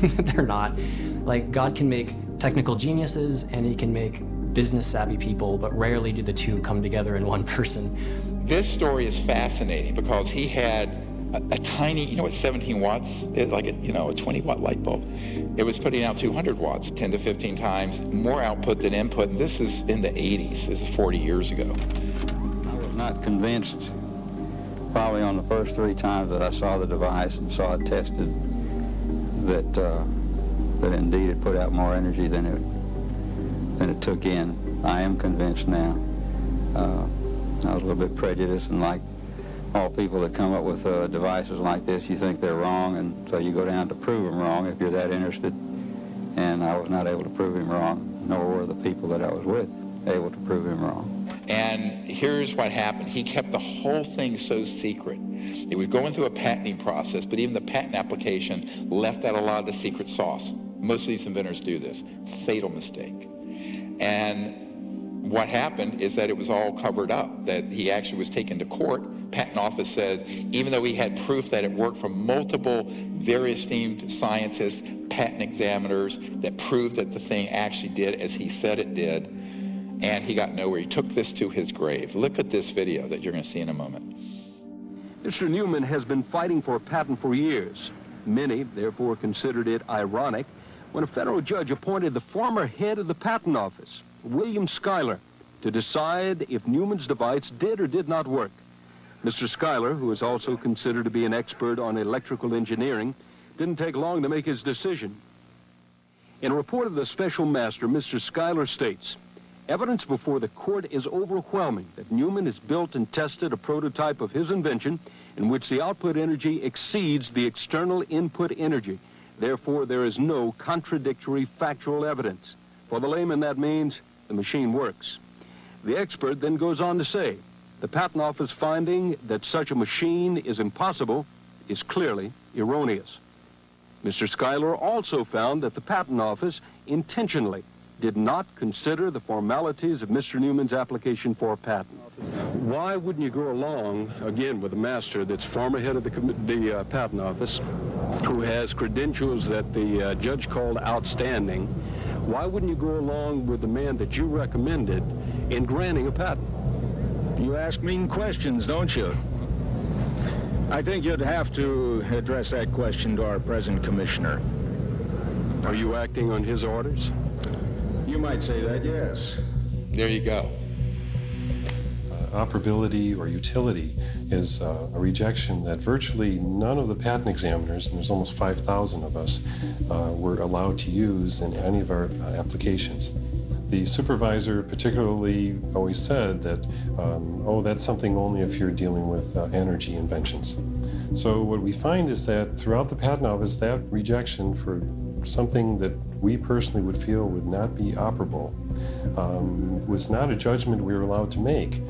They're not. Like, God can make technical geniuses and he can make business savvy people, but rarely do the two come together in one person. This story is fascinating because he had a tiny, you know what 17 watts is? Like a 20 watt light bulb. It was putting out 200 watts, 10 to 15 times more output than input. And this is in the 80s, this is 40 years ago. I was not convinced probably on the first 3 times that I saw the device and saw it tested that indeed it put out more energy than it took in. I am convinced now. I was a little bit prejudiced, and like all people that come up with devices like this, you think they're wrong, and so you go down to prove them wrong if you're that interested. And I was not able to prove him wrong, nor were the people that I was with able to prove him wrong. And here's what happened. He kept the whole thing so secret. It was going through a patenting process, but even the patent application left out a lot of the secret sauce. Most of these inventors do this. Fatal mistake. And what happened is that it was all covered up, that he actually was taken to court. Patent office said, even though he had proof that it worked from multiple very esteemed scientists, patent examiners, that proved that the thing actually did as he said it did, and he got nowhere. He took this to his grave. Look at this video that you're going to see in a moment. Mr. Newman has been fighting for a patent for years. Many, therefore, considered it ironic when a federal judge appointed the former head of the patent office, William Schuyler, to decide if Newman's device did or did not work. Mr. Schuyler, who is also considered to be an expert on electrical engineering, didn't take long to make his decision. In a report of the special master, Mr. Schuyler states, evidence before the court is overwhelming that Newman has built and tested a prototype of his invention in which the output energy exceeds the external input energy. Therefore, there is no contradictory factual evidence. For the layman, that means the machine works. The expert then goes on to say, the Patent Office finding that such a machine is impossible is clearly erroneous. Mr. Schuyler also found that the Patent Office intentionally did not consider the formalities of Mr. Newman's application for a patent. Why wouldn't you go along, again, with a master that's former head of the patent office, who has credentials that the judge called outstanding? Why wouldn't you go along with the man that you recommended in granting a patent? You ask mean questions, don't you? I think you'd have to address that question to our present commissioner. Are you acting on his orders? You might say that, yes. There you go. Operability or utility is a rejection that virtually none of the patent examiners, and there's almost 5,000 of us, were allowed to use in any of our applications. The supervisor particularly always said that, oh, that's something only if you're dealing with energy inventions. So what we find is that throughout the patent office, that rejection for something that we personally would feel would not be operable was not a judgment we were allowed to make,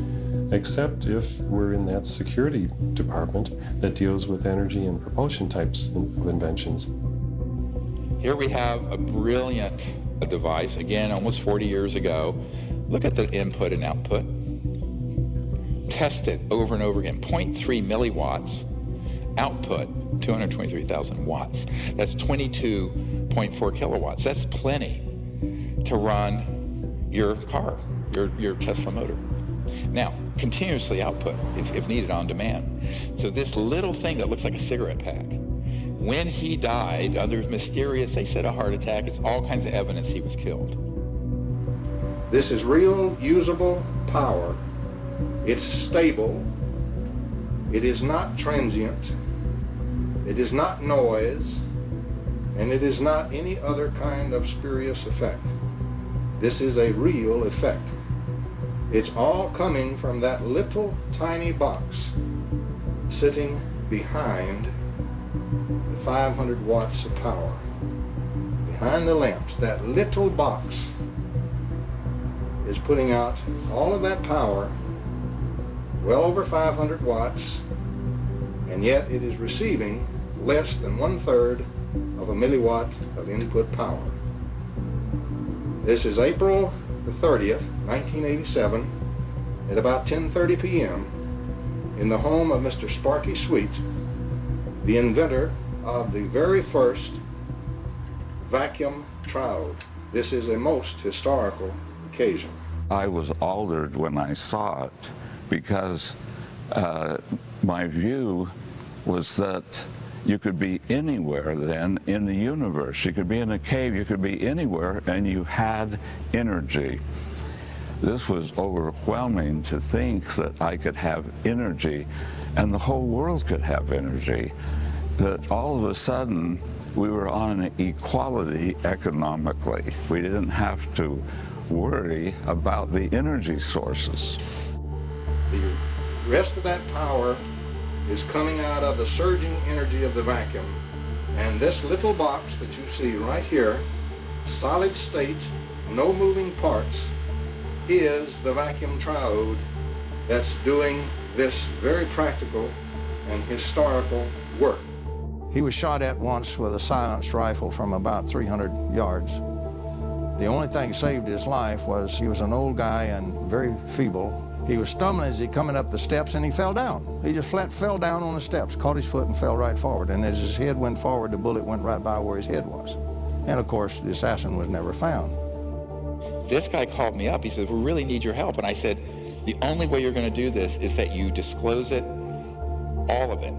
except if we're in that security department that deals with energy and propulsion types of inventions. Here we have a brilliant device, again, almost 40 years ago. Look at the input and output. Test it over and over again. 0.3 milliwatts, output 223,000 watts. That's 22.4 kilowatts. That's plenty to run your car, your Tesla motor. Now, continuously output if needed on demand. So this little thing that looks like a cigarette pack, when he died, under mysterious, they said a heart attack, it's all kinds of evidence he was killed. This is real, usable power. It's stable. It is not transient. It is not noise. And it is not any other kind of spurious effect. This is a real effect. It's all coming from that little tiny box sitting behind the 500 watts of power. Behind the lamps, that little box is putting out all of that power, well over 500 watts, and yet it is receiving less than 1/3 of a milliwatt of input power. This is April the 30th, 1987, at about 10:30 p.m. in the home of Mr. Sparky Sweet, the inventor of the very first vacuum triode. This is a most historical occasion. I was altered when I saw it because my view was that you could be anywhere then in the universe. You could be in a cave, you could be anywhere, and you had energy. This was overwhelming to think that I could have energy and the whole world could have energy. That all of a sudden we were on an equality economically. We didn't have to worry about the energy sources. The rest of that power is coming out of the surging energy of the vacuum. And this little box that you see right here, solid state, no moving parts, is the vacuum triode that's doing this very practical and historical work. He was shot at once with a silenced rifle from about 300 yards. The only thing saved his life was he was an old guy and very feeble. He was stumbling as he coming up the steps and he fell down. He just flat fell down on the steps, caught his foot and fell right forward. And as his head went forward, the bullet went right by where his head was. And of course, the assassin was never found. This guy called me up. He said, we really need your help. And I said, the only way you're going to do this is that you disclose it, all of it,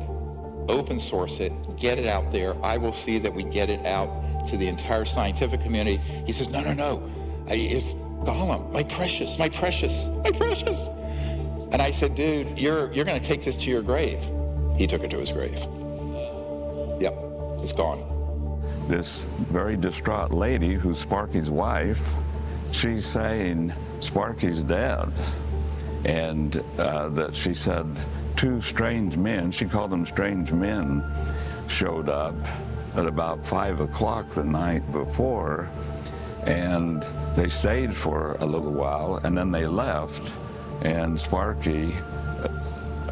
open source it, get it out there. I will see that we get it out to the entire scientific community. He says, no, no, no. It's Gollum, my precious, my precious, my precious. And I said, dude, you're going to take this to your grave. He took it to his grave. Yep, it's gone. This very distraught lady, who's Sparky's wife, she's saying Sparky's dead. And that she said 2 strange men, she called them strange men, showed up at about 5 o'clock the night before, and they stayed for a little while, and then they left. And Sparky,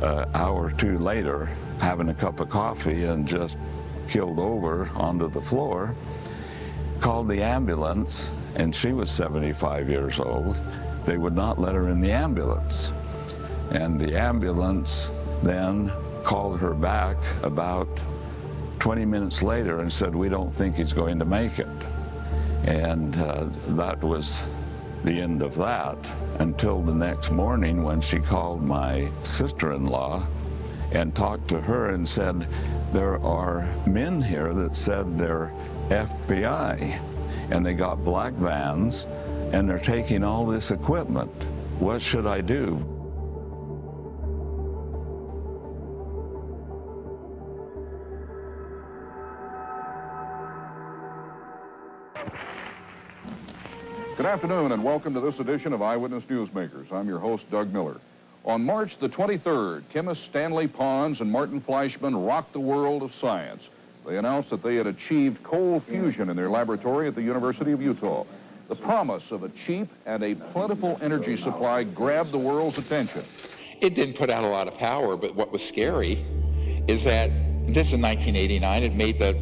an hour or 2 later, having a cup of coffee and just killed over onto the floor. called the ambulance, and she was 75 years old. They would not let her in the ambulance. And the ambulance then called her back about 20 minutes later and said, "We don't think he's going to make it." And that was the end of that until the next morning when she called my sister-in-law and talked to her and said, "There are men here that said they're FBI, and they got black vans, and they're taking all this equipment. What should I do?" Good afternoon and welcome to this edition of Eyewitness Newsmakers. I'm your host, Doug Miller. On March the 23rd, chemists Stanley Pons and Martin Fleischmann rocked the world of science. They announced that they had achieved cold fusion in their laboratory at the University of Utah. The promise of a cheap and a plentiful energy supply grabbed the world's attention. It didn't put out a lot of power, but what was scary is that this is 1989. It made the,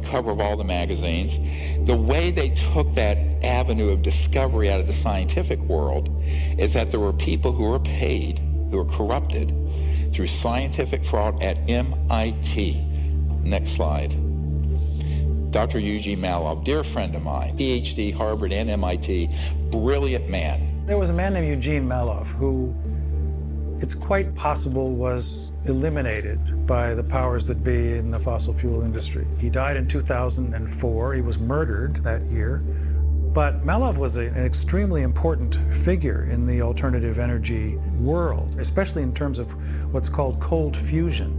cover of all the magazines. The way they took that avenue of discovery out of the scientific world is that there were people who were paid, who were corrupted through scientific fraud at MIT. Next slide. Dr. Eugene Maloff, dear friend of mine, PhD, Harvard and MIT, brilliant man. There was a man named Eugene Maloff who it's quite possible was eliminated by the powers that be in the fossil fuel industry. He died in 2004. He was murdered that year. But Maloff was an extremely important figure in the alternative energy world, especially in terms of what's called cold fusion.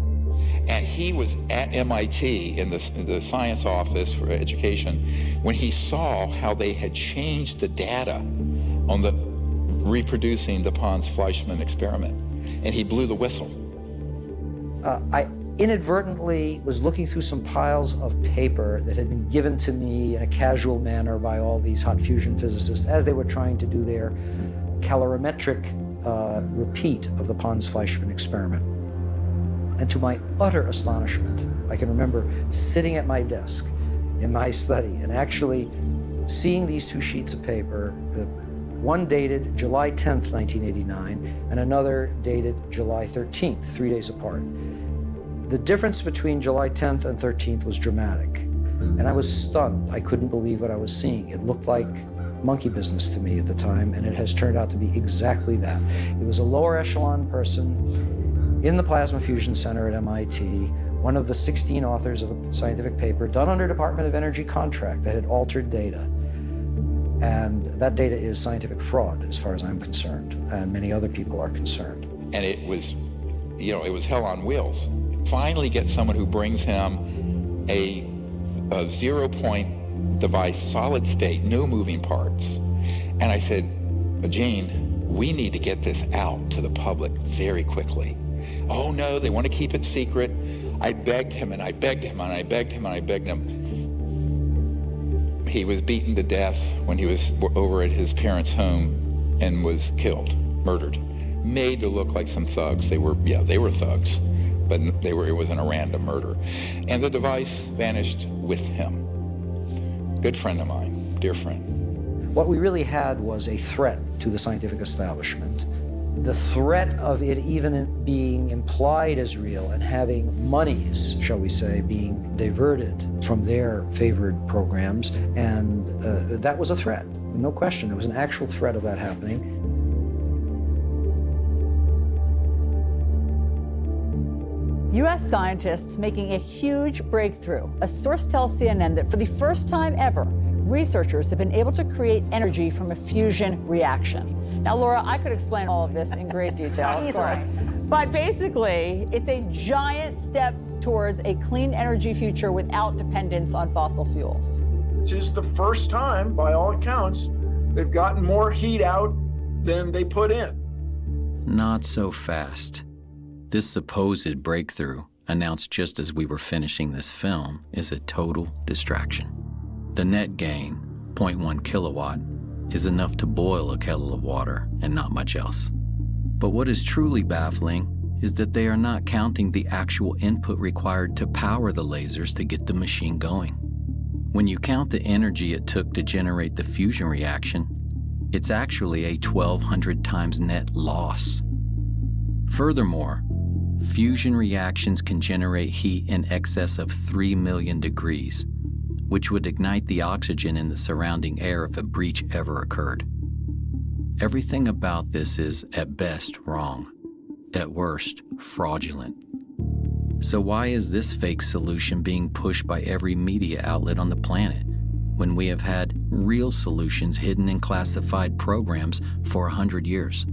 And he was at MIT in the science office for education when he saw how they had changed the data on the reproducing the Pons-Fleischmann experiment. And he blew the whistle. I inadvertently was looking through some piles of paper that had been given to me in a casual manner by all these hot fusion physicists as they were trying to do their calorimetric repeat of the Pons-Fleischmann experiment. And to my utter astonishment, I can remember sitting at my desk in my study and actually seeing these two sheets of paper, one dated July 10th, 1989, and another dated July 13th, 3 days apart. The difference between July 10th and 13th was dramatic, and I was stunned. I couldn't believe what I was seeing. It looked like monkey business to me at the time, and it has turned out to be exactly that. It was a lower echelon person in the Plasma Fusion Center at MIT, one of the 16 authors of a scientific paper done under Department of Energy contract that had altered data. And that data is scientific fraud, as far as I'm concerned, and many other people are concerned. And it was, it was hell on wheels. Finally get someone who brings him a 0-point device, solid state, no moving parts. And I said, Gene, we need to get this out to the public very quickly. Oh no, they want to keep it secret. I begged him and I begged him and I begged him and I begged him. He was beaten to death when he was over at his parents' home and was killed, murdered, made to look like some thugs. They were thugs, but it wasn't a random murder. And the device vanished with him. Good friend of mine, dear friend. What we really had was a threat to the scientific establishment. The threat of it even being implied as real and having monies, shall we say, being diverted from their favored programs, and that was a threat, no question. There was an actual threat of that happening. U.S. scientists making a huge breakthrough. A source tells CNN that for the first time ever, researchers have been able to create energy from a fusion reaction. Now, Laura, I could explain all of this in great detail, of course. But basically, it's a giant step towards a clean energy future without dependence on fossil fuels. This is the first time, by all accounts, they've gotten more heat out than they put in. Not so fast. This supposed breakthrough, announced just as we were finishing this film, is a total distraction. The net gain, 0.1 kilowatt, is enough to boil a kettle of water and not much else. But what is truly baffling is that they are not counting the actual input required to power the lasers to get the machine going. When you count the energy it took to generate the fusion reaction, it's actually a 1,200 times net loss. Furthermore, fusion reactions can generate heat in excess of 3 million degrees, which would ignite the oxygen in the surrounding air if a breach ever occurred. Everything about this is, at best, wrong, at worst, fraudulent. So why is this fake solution being pushed by every media outlet on the planet, when we have had real solutions hidden in classified programs for 100 years?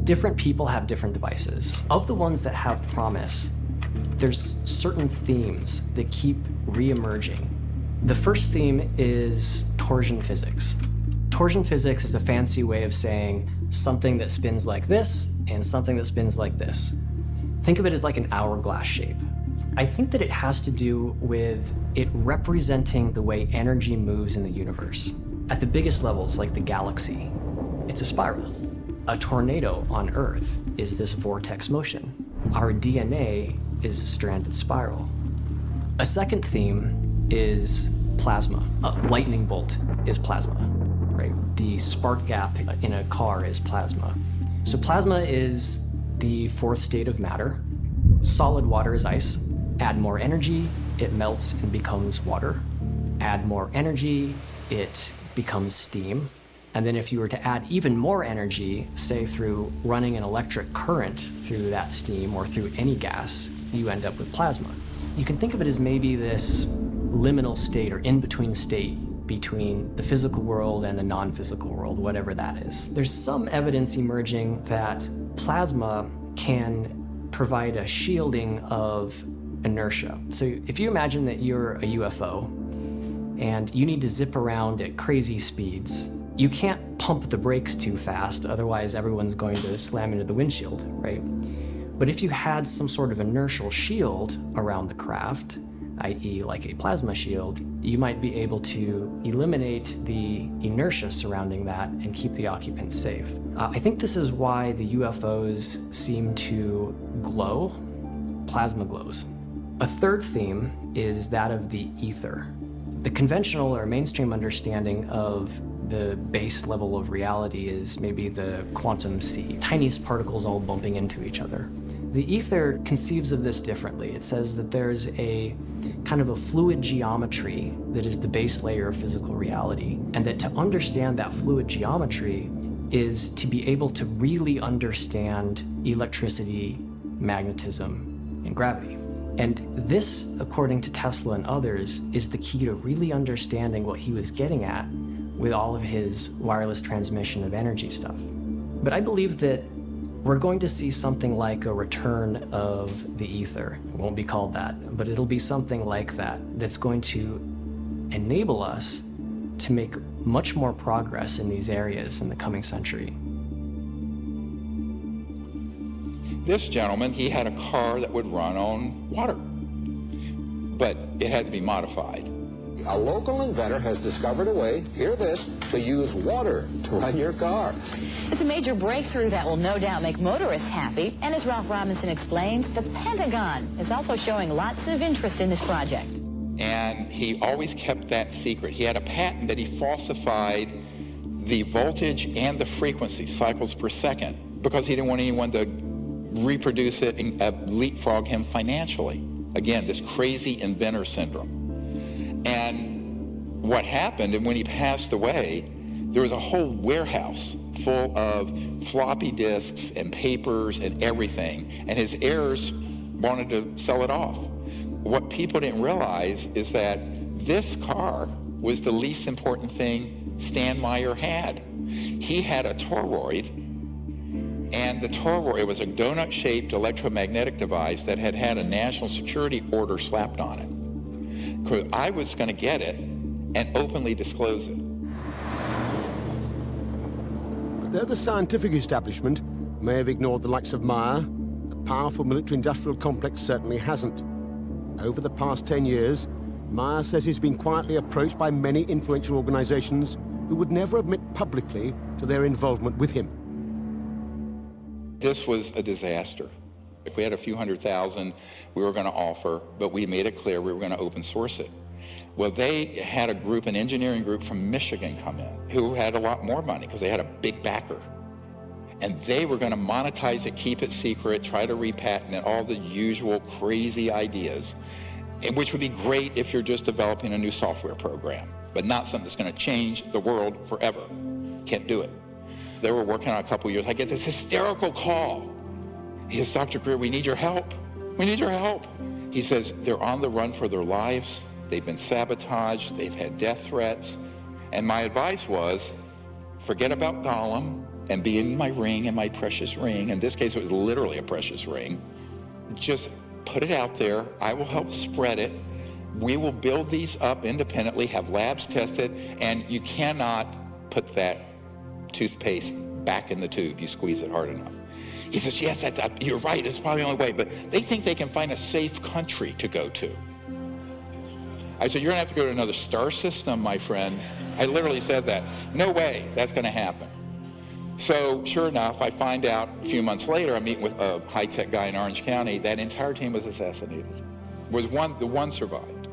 Different people have different devices. Of the ones that have promise, there's certain themes that keep re-emerging. The first theme is torsion physics. Torsion physics is a fancy way of saying something that spins like this and something that spins like this. Think of it as like an hourglass shape. I think that it has to do with it representing the way energy moves in the universe. At the biggest levels, like the galaxy, it's a spiral. A tornado on Earth is this vortex motion. Our DNA is a stranded spiral. A second theme is plasma. A lightning bolt is plasma, right? The spark gap in a car is plasma. So plasma is the fourth state of matter. Solid water is ice. Add more energy, it melts and becomes water. Add more energy, it becomes steam. And then if you were to add even more energy, say through running an electric current through that steam or through any gas, you end up with plasma. You can think of it as maybe this liminal state or in-between state between the physical world and the non-physical world, whatever that is. There's some evidence emerging that plasma can provide a shielding of inertia. So if you imagine that you're a UFO and you need to zip around at crazy speeds, you can't pump the brakes too fast, otherwise everyone's going to slam into the windshield, right? But if you had some sort of inertial shield around the craft, i.e. like a plasma shield, you might be able to eliminate the inertia surrounding that and keep the occupants safe. I think this is why the UFOs seem to glow. Plasma glows. A third theme is that of the ether. The conventional or mainstream understanding of the base level of reality is maybe the quantum sea, tiniest particles all bumping into each other. The ether conceives of this differently. It says that there's a kind of a fluid geometry that is the base layer of physical reality, and that to understand that fluid geometry is to be able to really understand electricity, magnetism, and gravity. And this, according to Tesla and others, is the key to really understanding what he was getting at with all of his wireless transmission of energy stuff. But I believe that we're going to see something like a return of the ether. It won't be called that, but it'll be something like that that's going to enable us to make much more progress in these areas in the coming century. This gentleman, he had a car that would run on water, but it had to be modified. A local inventor has discovered a way, hear this, to use water to run your car. It's a major breakthrough that will no doubt make motorists happy. And as Ralph Robinson explains, the Pentagon is also showing lots of interest in this project. And he always kept that secret. He had a patent that he falsified the voltage and the frequency, cycles per second, because he didn't want anyone to reproduce it and leapfrog him financially. Again, this crazy inventor syndrome. And what happened, and when he passed away, there was a whole warehouse full of floppy disks and papers and everything, and his heirs wanted to sell it off. What people didn't realize is that this car was the least important thing Stan Meyer had. He had a toroid, and the toroid was a donut-shaped electromagnetic device that had had a national security order slapped on it. Because I was going to get it and openly disclose it. But though the scientific establishment may have ignored the likes of Meyer, the powerful military-industrial complex certainly hasn't. Over the past 10 years, Meyer says he's been quietly approached by many influential organizations who would never admit publicly to their involvement with him. This was a disaster. If we had a few $100,000 we were going to offer, but we made it clear we were going to open source it. Well, they had a group, an engineering group from Michigan come in who had a lot more money because they had a big backer. And they were going to monetize it, keep it secret, try to repatent it, all the usual crazy ideas, which would be great if you're just developing a new software program, but not something that's going to change the world forever. Can't do it. They were working on a couple years. I get this hysterical call. He says, Dr. Greer, we need your help. We need your help. He says, they're on the run for their lives. They've been sabotaged. They've had death threats. And my advice was, forget about Gollum and be in my ring, and my precious ring. In this case, it was literally a precious ring. Just put it out there. I will help spread it. We will build these up independently, have labs test it, and you cannot put that toothpaste back in the tube. You squeeze it hard enough. He says, yes, you're right. It's probably the only way, but they think they can find a safe country to go to. I said, you're going to have to go to another star system, my friend. I literally said that. No way that's going to happen. So sure enough, I find out a few months later, I'm meeting with a high-tech guy in Orange County. That entire team was assassinated. The one survived.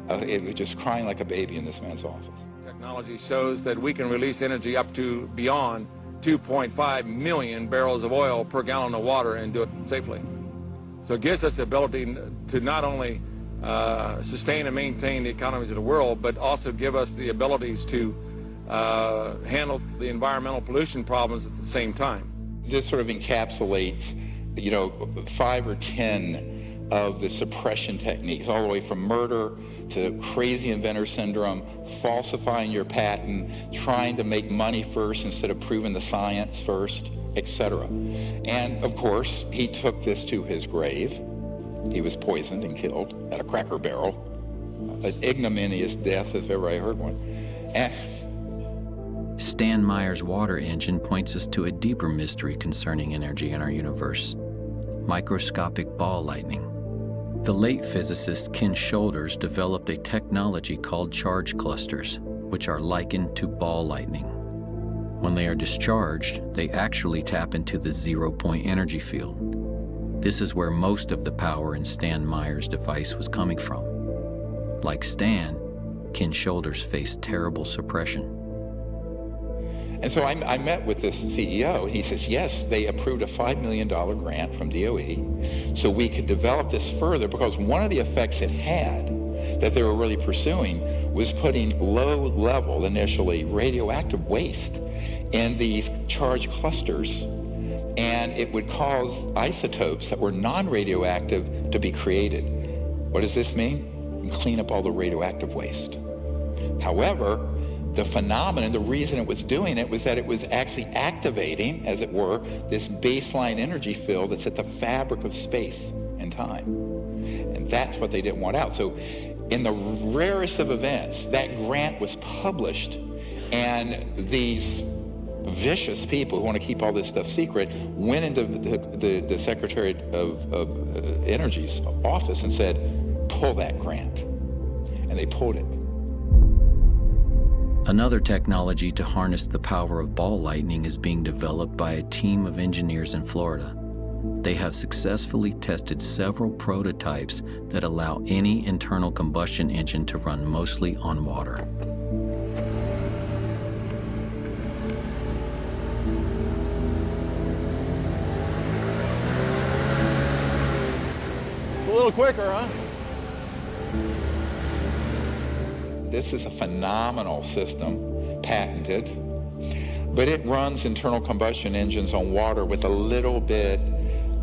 It was just crying like a baby in this man's office. Technology shows that we can release energy up to beyond 2.5 million barrels of oil per gallon of water and do it safely. So it gives us the ability to not only sustain and maintain the economies of the world, but also give us the abilities to handle the environmental pollution problems at the same time. This sort of encapsulates, 5 or 10 of the suppression techniques, all the way from murder to crazy inventor syndrome, falsifying your patent, trying to make money first instead of proving the science first, etc. And of course, he took this to his grave. He was poisoned and killed at a Cracker Barrel. An ignominious death, if ever I heard one. Stan Meyer's water engine points us to a deeper mystery concerning energy in our universe: microscopic ball lightning. The late physicist Ken Shoulders developed a technology called charge clusters, which are likened to ball lightning. When they are discharged, they actually tap into the zero-point energy field. This is where most of the power in Stan Meyer's device was coming from. Like Stan, Ken Shoulders faced terrible suppression. And so I met with this CEO. He says, yes, they approved a $5 million grant from DOE so we could develop this further, because one of the effects it had that they were really pursuing was putting low-level, initially, radioactive waste in these charge clusters, and it would cause isotopes that were non-radioactive to be created. What does this mean? You clean up all the radioactive waste. However, the phenomenon, the reason it was doing it was that it was actually activating, as it were, this baseline energy field that's at the fabric of space and time. And that's what they didn't want out. So in the rarest of events, that grant was published, and these vicious people who want to keep all this stuff secret went into the Secretary of Energy's office and said, pull that grant. And they pulled it. Another technology to harness the power of ball lightning is being developed by a team of engineers in Florida. They have successfully tested several prototypes that allow any internal combustion engine to run mostly on water. It's a little quicker, huh? This is a phenomenal system, patented, but it runs internal combustion engines on water with a little bit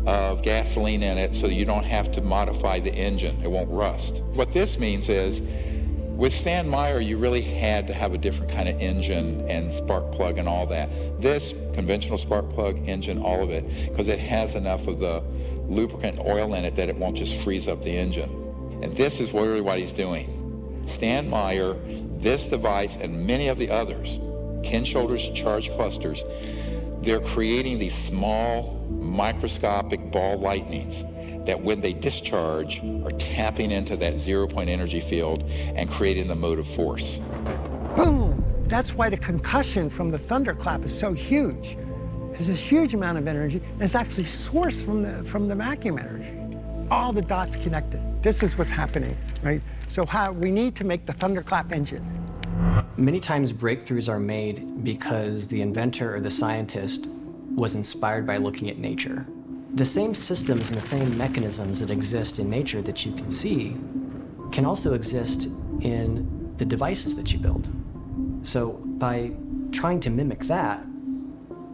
of gasoline in it so you don't have to modify the engine. It won't rust. What this means is, with Stan Meyer, you really had to have a different kind of engine and spark plug and all that. This conventional spark plug engine, all of it, because it has enough of the lubricant and oil in it that it won't just freeze up the engine. And this is really what he's doing. Stan Meyer, this device, and many of the others, Ken Shoulders charge clusters, they're creating these small microscopic ball lightnings that when they discharge are tapping into that zero-point energy field and creating the motive force. Boom! That's why the concussion from the thunderclap is so huge. There's a huge amount of energy, and it's actually sourced from the vacuum energy. All the dots connected. This is what's happening, right? So we need to make the thunderclap engine. Many times breakthroughs are made because the inventor or the scientist was inspired by looking at nature. The same systems and the same mechanisms that exist in nature that you can see can also exist in the devices that you build. So by trying to mimic that,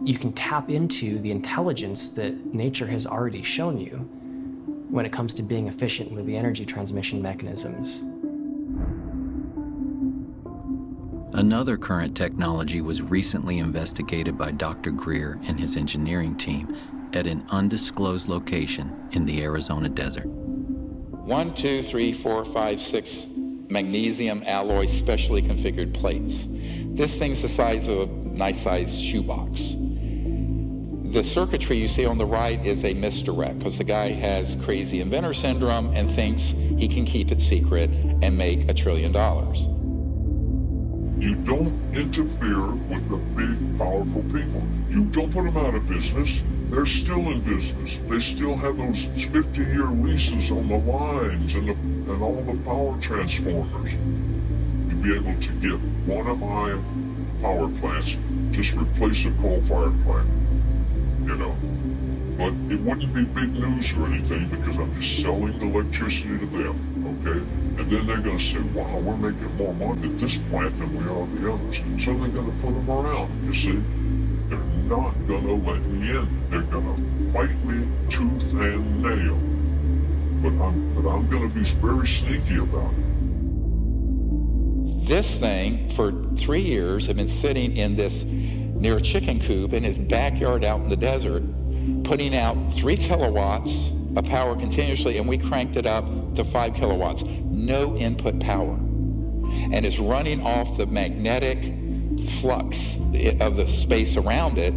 you can tap into the intelligence that nature has already shown you when it comes to being efficient with the energy transmission mechanisms. Another current technology was recently investigated by Dr. Greer and his engineering team at an undisclosed location in the Arizona desert. 1, 2, 3, 4, 5, 6 magnesium alloy specially configured plates. This thing's the size of a nice-sized shoebox. The circuitry you see on the right is a misdirect because the guy has crazy inventor syndrome and thinks he can keep it secret and make $1 trillion. You don't interfere with the big, powerful people. You don't put them out of business. They're still in business. They still have those 50-year leases on the lines and all the power transformers. You'd be able to get one of my power plants, just replace a coal-fired plant, you know. But it wouldn't be big news or anything because I'm just selling the electricity to them, okay? And then they're going to say, wow, we're making more money at this plant than we are the others. So they're going to put them around, you see? They're not going to let me in. They're going to fight me tooth and nail. But I'm going to be very sneaky about it. This thing, for 3 years, had been sitting in this near a chicken coop in his backyard out in the desert, putting out 3 kilowatts of power continuously, and we cranked it up to 5 kilowatts. No input power. And it's running off the magnetic flux of the space around it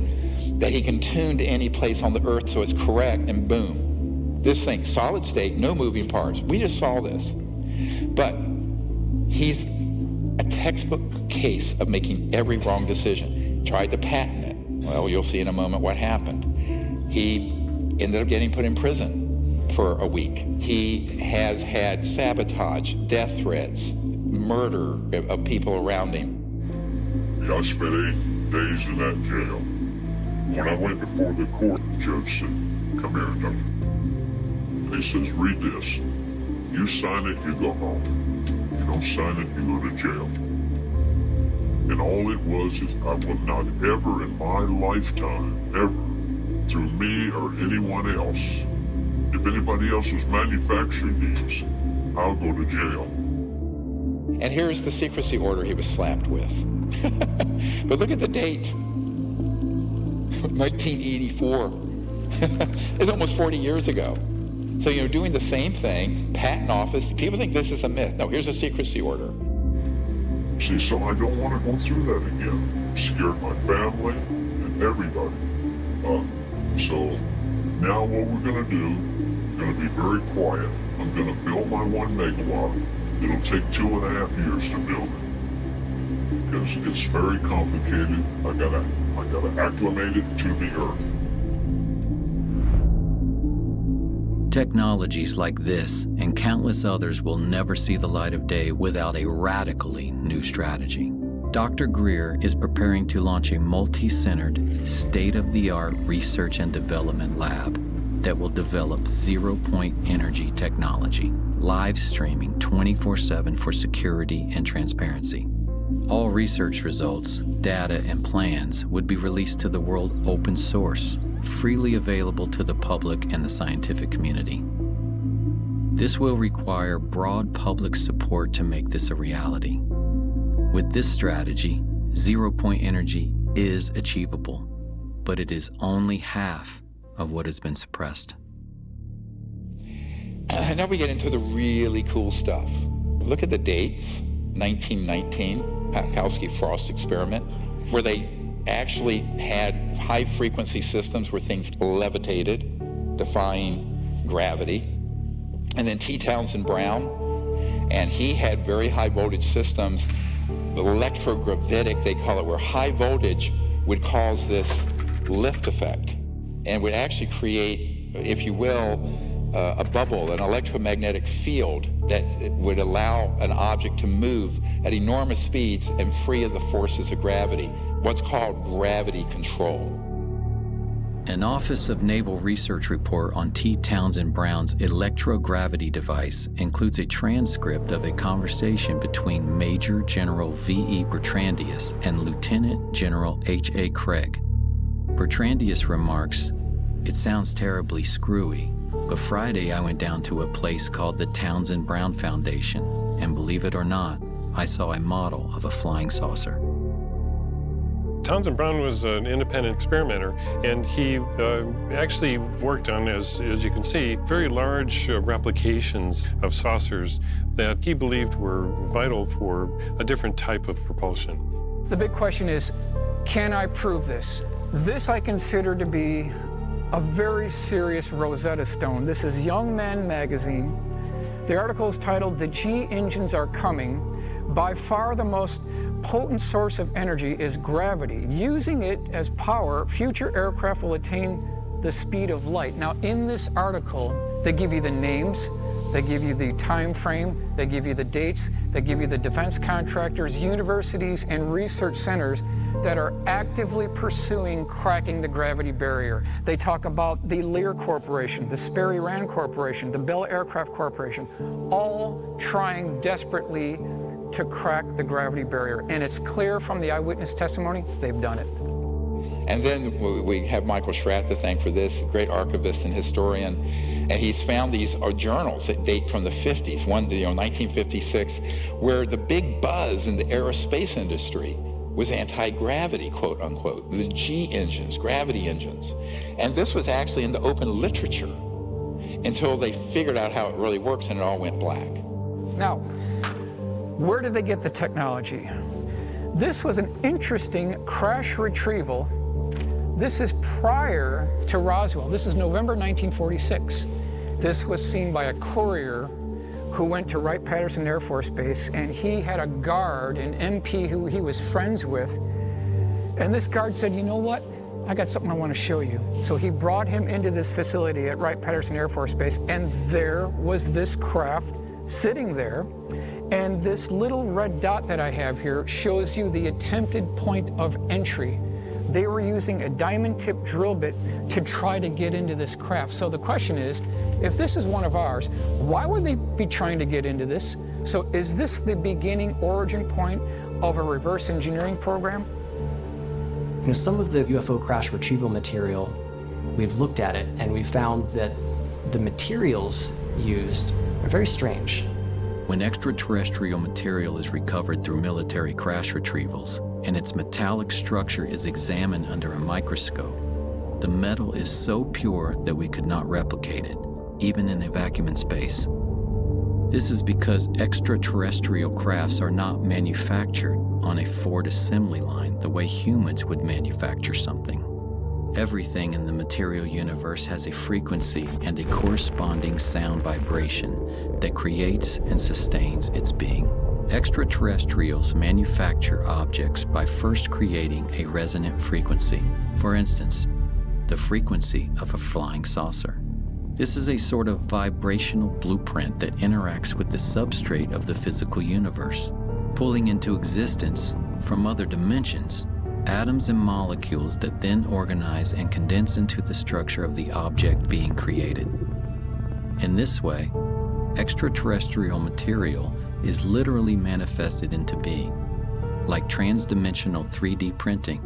that he can tune to any place on the earth so it's correct, and boom. This thing, solid state, no moving parts. We just saw this. But he's a textbook case of making every wrong decision. Tried to patent it. Well, you'll see in a moment what happened. He ended up getting put in prison for a week. He has had sabotage, death threats, murder of people around him. Yeah, I spent 8 days in that jail. When I went before the court, the judge said, come here, Doug. And he says, read this. You sign it, you go home. You don't sign it, you go to jail. And all it was is I will not ever in my lifetime, ever, through me or anyone else, if anybody else was manufacturing these, I'll go to jail. And here's the secrecy order he was slapped with. But look at the date. 1984. It's almost 40 years ago. So you're doing the same thing, patent office. People think this is a myth. No, here's a secrecy order. See, so I don't want to go through that again. It scared my family and everybody. So now what we're going to do, we're going to be very quiet. I'm going to build my 1 megawatt. It'll take 2.5 years to build it. Because it's very complicated. I gotta acclimate it to the earth. Technologies like this and countless others will never see the light of day without a radically new strategy. Dr. Greer is preparing to launch a multi-centered, state-of-the-art research and development lab that will develop zero-point energy technology, live streaming 24/7 for security and transparency. All research results, data, and plans would be released to the world open source, freely available to the public and the scientific community. This will require broad public support to make this a reality. With this strategy, zero-point energy is achievable, but it is only half of what has been suppressed. Now we get into the really cool stuff. Look at the dates. 1919, Pakowski-Frost experiment, where they actually had high-frequency systems where things levitated, defying gravity. And then T. Townsend Brown, and he had very high-voltage systems, electrogravitic, they call it, where high voltage would cause this lift effect and would actually create, if you will, a bubble, an electromagnetic field that would allow an object to move at enormous speeds and free of the forces of gravity, what's called gravity control. An Office of Naval Research report on T. Townsend Brown's electrogravity device includes a transcript of a conversation between Major General V.E. Bertrandius and Lieutenant General H.A. Craig. Bertrandius remarks, "It sounds terribly screwy, but Friday I went down to a place called the Townsend Brown Foundation, and believe it or not, I saw a model of a flying saucer." Townsend Brown was an independent experimenter, and he actually worked on, as you can see, very large replications of saucers that he believed were vital for a different type of propulsion. The big question is, can I prove this? This I consider to be a very serious Rosetta Stone. This is Young Men magazine. The article is titled, "The G Engines Are Coming." By far the most potent source of energy is gravity. Using it as power, future aircraft will attain the speed of light. Now, in this article, they give you the names, they give you the time frame, they give you the dates, they give you the defense contractors, universities, and research centers that are actively pursuing cracking the gravity barrier. They talk about the Lear Corporation, the Sperry Rand Corporation, the Bell Aircraft Corporation, all trying desperately to crack the gravity barrier. And it's clear from the eyewitness testimony, they've done it. And then we have Michael Schratt to thank for this, great archivist and historian. And he's found these journals that date from the 50s, one, 1956, where the big buzz in the aerospace industry was anti-gravity, quote unquote, the G engines, gravity engines. And this was actually in the open literature until they figured out how it really works and it all went black. Now, where did they get the technology? This was an interesting crash retrieval. This is prior to Roswell. This is November 1946. This was seen by a courier who went to Wright-Patterson Air Force Base, and he had a guard, an MP who he was friends with. And this guard said, "You know what? I got something I want to show you." So he brought him into this facility at Wright-Patterson Air Force Base, and there was this craft sitting there. And this little red dot that I have here shows you the attempted point of entry. They were using a diamond-tipped drill bit to try to get into this craft. So the question is, if this is one of ours, why would they be trying to get into this? So is this the beginning origin point of a reverse engineering program? You know, some of the UFO crash retrieval material, we've looked at it and we found that the materials used are very strange. When extraterrestrial material is recovered through military crash retrievals and its metallic structure is examined under a microscope, the metal is so pure that we could not replicate it, even in a vacuum in space. This is because extraterrestrial crafts are not manufactured on a Ford assembly line the way humans would manufacture something. Everything in the material universe has a frequency and a corresponding sound vibration that creates and sustains its being. Extraterrestrials manufacture objects by first creating a resonant frequency. For instance, the frequency of a flying saucer. This is a sort of vibrational blueprint that interacts with the substrate of the physical universe, pulling into existence from other dimensions atoms and molecules that then organize and condense into the structure of the object being created. In this way, extraterrestrial material is literally manifested into being, like transdimensional 3D printing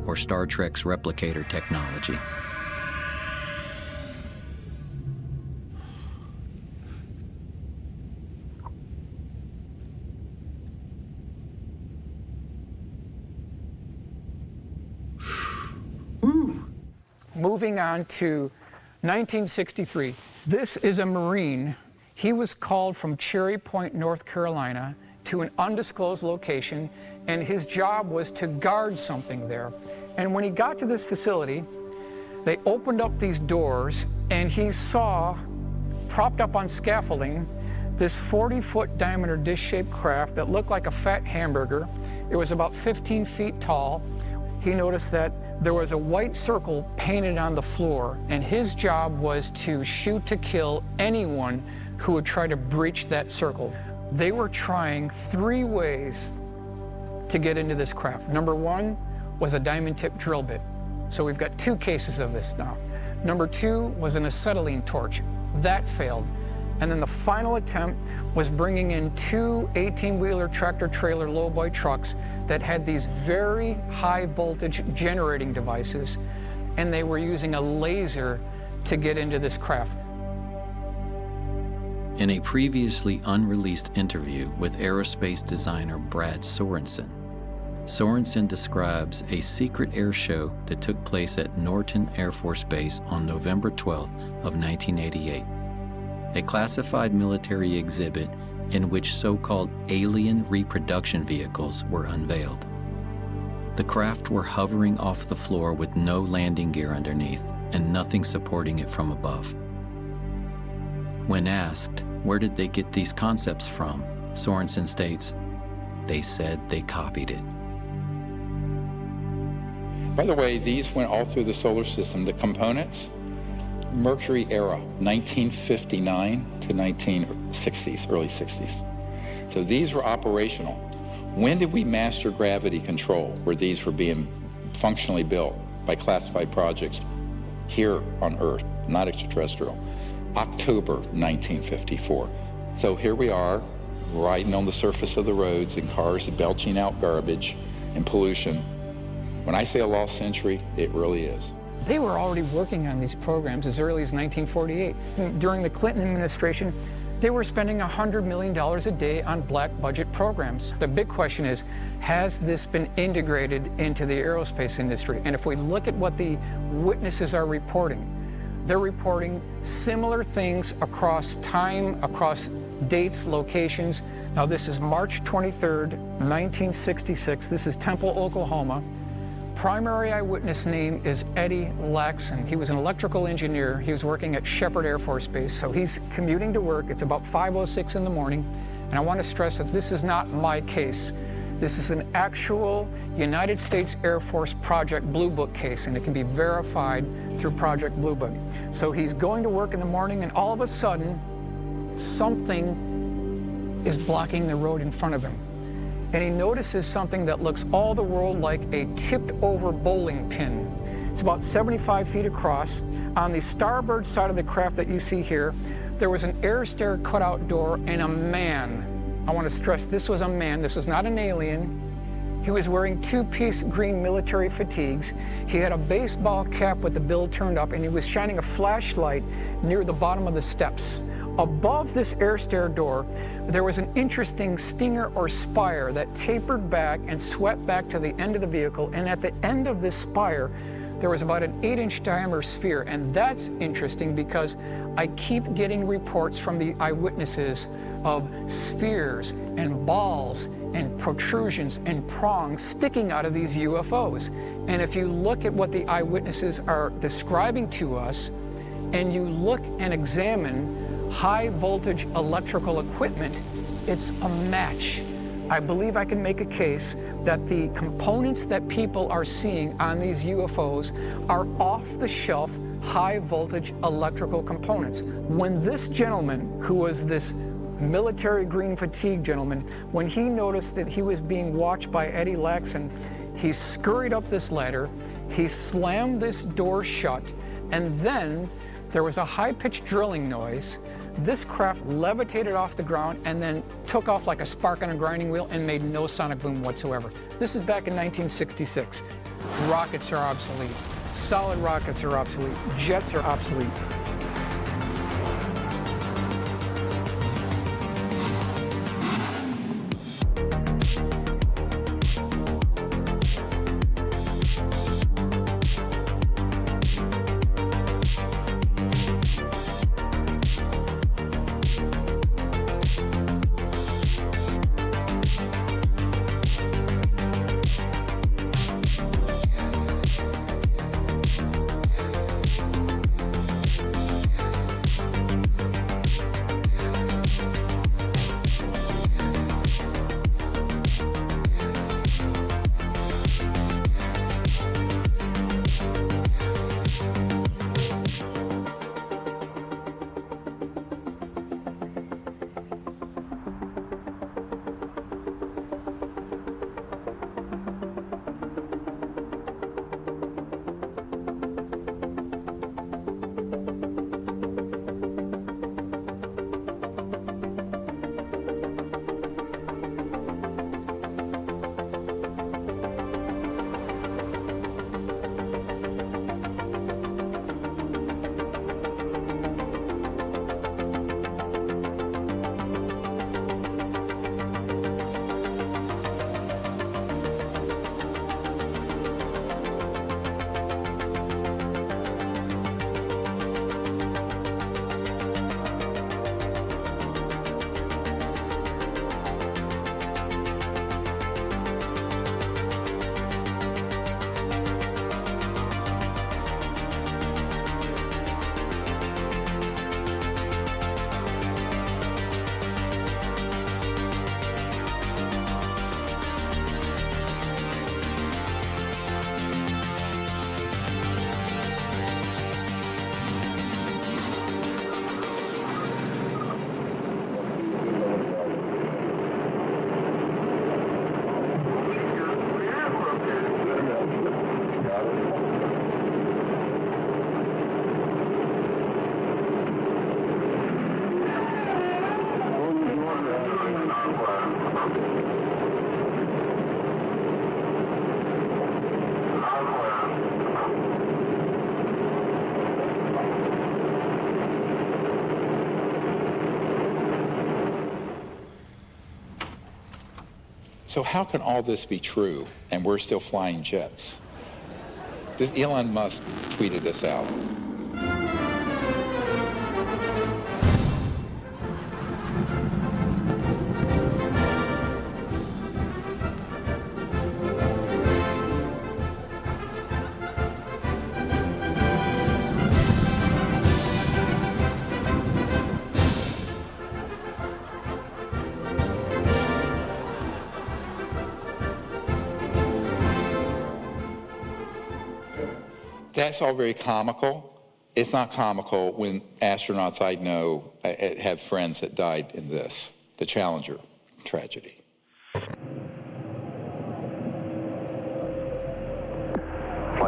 or Star Trek's replicator technology. Moving on to 1963. This is a Marine. He was called from Cherry Point, North Carolina, to an undisclosed location, and his job was to guard something there. And when he got to this facility, they opened up these doors, and he saw, propped up on scaffolding, this 40-foot diameter dish-shaped craft that looked like a fat hamburger. It was about 15 feet tall. he noticed that there was a white circle painted on the floor, and his job was to shoot to kill anyone who would try to breach that circle. They were trying 3 ways to get into this craft. Number 1 was a diamond tip drill bit. So we've got 2 cases of this now. Number 2 was an acetylene torch. That failed. And then the final attempt was bringing in 2 18-wheeler tractor-trailer lowboy trucks that had these very high-voltage generating devices, and they were using a laser to get into this craft. In a previously unreleased interview with aerospace designer Brad Sorensen, Sorensen describes a secret air show that took place at Norton Air Force Base on November 12th of 1988. A classified military exhibit in which so-called alien reproduction vehicles were unveiled. The craft were hovering off the floor with no landing gear underneath and nothing supporting it from above. When asked, where did they get these concepts from, Sorensen states, they said they copied it. By the way, these went all through the solar system. The components, Mercury era, 1959 to 1960s, early 60s. So these were operational. When did we master gravity control, where these were being functionally built by classified projects here on Earth, not extraterrestrial? October 1954. So here we are, riding on the surface of the roads in cars belching out garbage and pollution. When I say a lost century, it really is. They were already working on these programs as early as 1948. During the Clinton administration, they were spending $100 million a day on black budget programs. The big question is, has this been integrated into the aerospace industry? And if we look at what the witnesses are reporting, they're reporting similar things across time, across dates, locations. Now this is March 23rd, 1966. This is Temple, Oklahoma. Primary eyewitness name is Eddie Laxon. He was an electrical engineer. He was working at Sheppard Air Force Base, so he's commuting to work. It's about 5:06 in the morning, and I want to stress that this is not my case. This is an actual United States Air Force Project Blue Book case, and it can be verified through Project Blue Book. So he's going to work in the morning, and all of a sudden, something is blocking the road in front of him. And he notices something that looks all the world like a tipped-over bowling pin. It's about 75 feet across. On the starboard side of the craft that you see here, there was an air stair cutout door and a man. I want to stress this was a man, this is not an alien. He was wearing 2-piece green military fatigues. He had a baseball cap with the bill turned up, and he was shining a flashlight near the bottom of the steps. Above this air stair door, there was an interesting stinger or spire that tapered back and swept back to the end of the vehicle, and at the end of this spire, there was about an 8-inch diameter sphere, and that's interesting because I keep getting reports from the eyewitnesses of spheres and balls and protrusions and prongs sticking out of these UFOs. And if you look at what the eyewitnesses are describing to us, and you look and examine high voltage electrical equipment, it's a match. I believe I can make a case that the components that people are seeing on these UFOs are off-the-shelf high voltage electrical components. When this gentleman, who was this military green fatigue gentleman, when he noticed that he was being watched by Eddie Laxon, he scurried up this ladder, he slammed this door shut, and then there was a high-pitched drilling noise. This craft levitated off the ground and then took off like a spark on a grinding wheel and made no sonic boom whatsoever. This is back in 1966. Rockets are obsolete. Solid rockets are obsolete. Jets are obsolete. So how can all this be true and we're still flying jets? Elon Musk tweeted this out. That's all very comical. It's not comical when astronauts I know have friends that died in this, the Challenger tragedy. Flight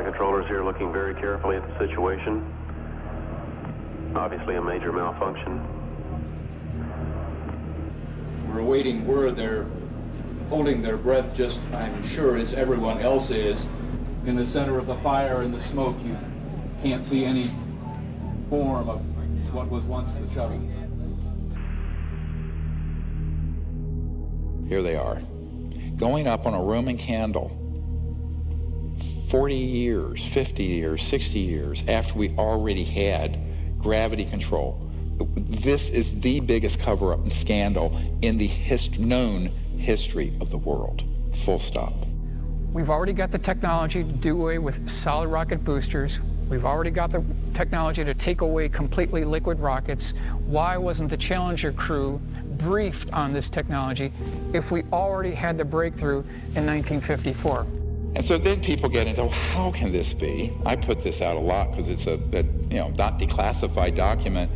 controllers here looking very carefully at the situation. Obviously a major malfunction. We're awaiting word. They're holding their breath just, I'm sure, as everyone else is. In the center of the fire and the smoke, you can't see any form of what was once the shuttle. Here they are, going up on a Roman candle 40 years, 50 years, 60 years after we already had gravity control. This is the biggest cover-up and scandal in the known history of the world, full stop. We've already got the technology to do away with solid rocket boosters. We've already got the technology to take away completely liquid rockets. Why wasn't the Challenger crew briefed on this technology if we already had the breakthrough in 1954? And so then people get into, how can this be? I put this out a lot because it's a not declassified document.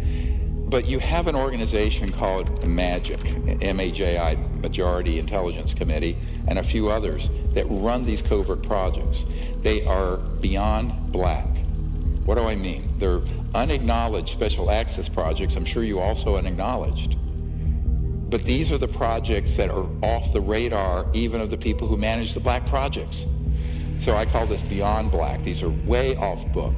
But you have an organization called MAGIC, M-A-J-I, Majority Intelligence Committee, and a few others that run these covert projects. They are beyond black. What do I mean? They're unacknowledged special access projects. I'm sure you also unacknowledged. But these are the projects that are off the radar even of the people who manage the black projects. So I call this beyond black. These are way off book.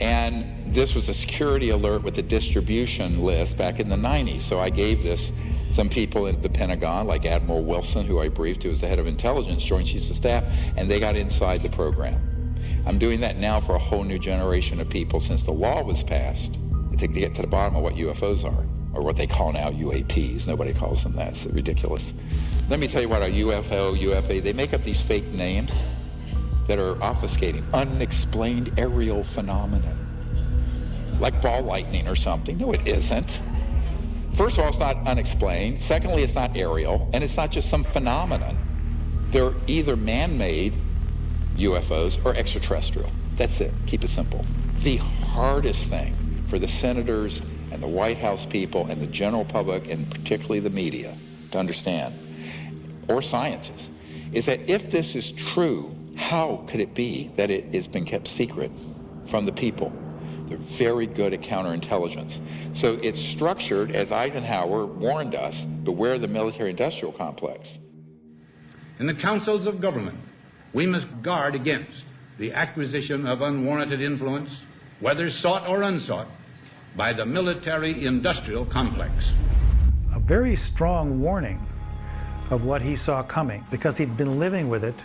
And this was a security alert with the distribution list back in the 90s. So I gave this some people in the Pentagon, like Admiral Wilson, who I briefed, who was the head of intelligence, Joint Chiefs of Staff, and they got inside the program. I'm doing that now for a whole new generation of people since the law was passed to get to the bottom of what UFOs are, or what they call now UAPs. Nobody calls them that. It's ridiculous. Let me tell you what a UFO, UFA, they make up these fake names that are obfuscating, unexplained aerial phenomenon, like ball lightning or something. No, it isn't. First of all, it's not unexplained. Secondly, it's not aerial, and it's not just some phenomenon. They're either man-made UFOs or extraterrestrial. That's it. Keep it simple. The hardest thing for the senators and the White House people and the general public, and particularly the media, to understand, or scientists, is that if this is true, how could it be that it has been kept secret from the people? They're very good at counterintelligence. So it's structured, as Eisenhower warned us, beware the military-industrial complex. In the councils of government, we must guard against the acquisition of unwarranted influence, whether sought or unsought, by the military-industrial complex. A very strong warning of what he saw coming, because he'd been living with it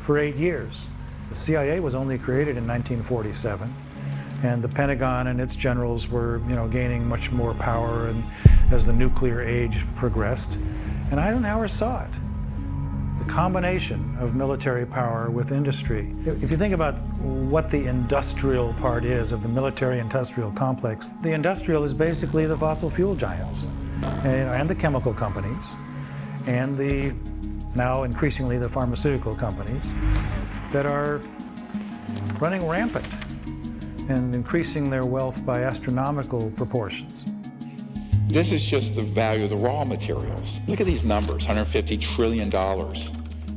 for 8 years. The CIA was only created in 1947, and the Pentagon and its generals were, gaining much more power and as the nuclear age progressed. And Eisenhower saw it. The combination of military power with industry. If you think about what the industrial part is of the military-industrial complex, the industrial is basically the fossil fuel giants and the chemical companies and the now increasingly the pharmaceutical companies that are running rampant and increasing their wealth by astronomical proportions. This is just the value of the raw materials. Look at these numbers, $150 trillion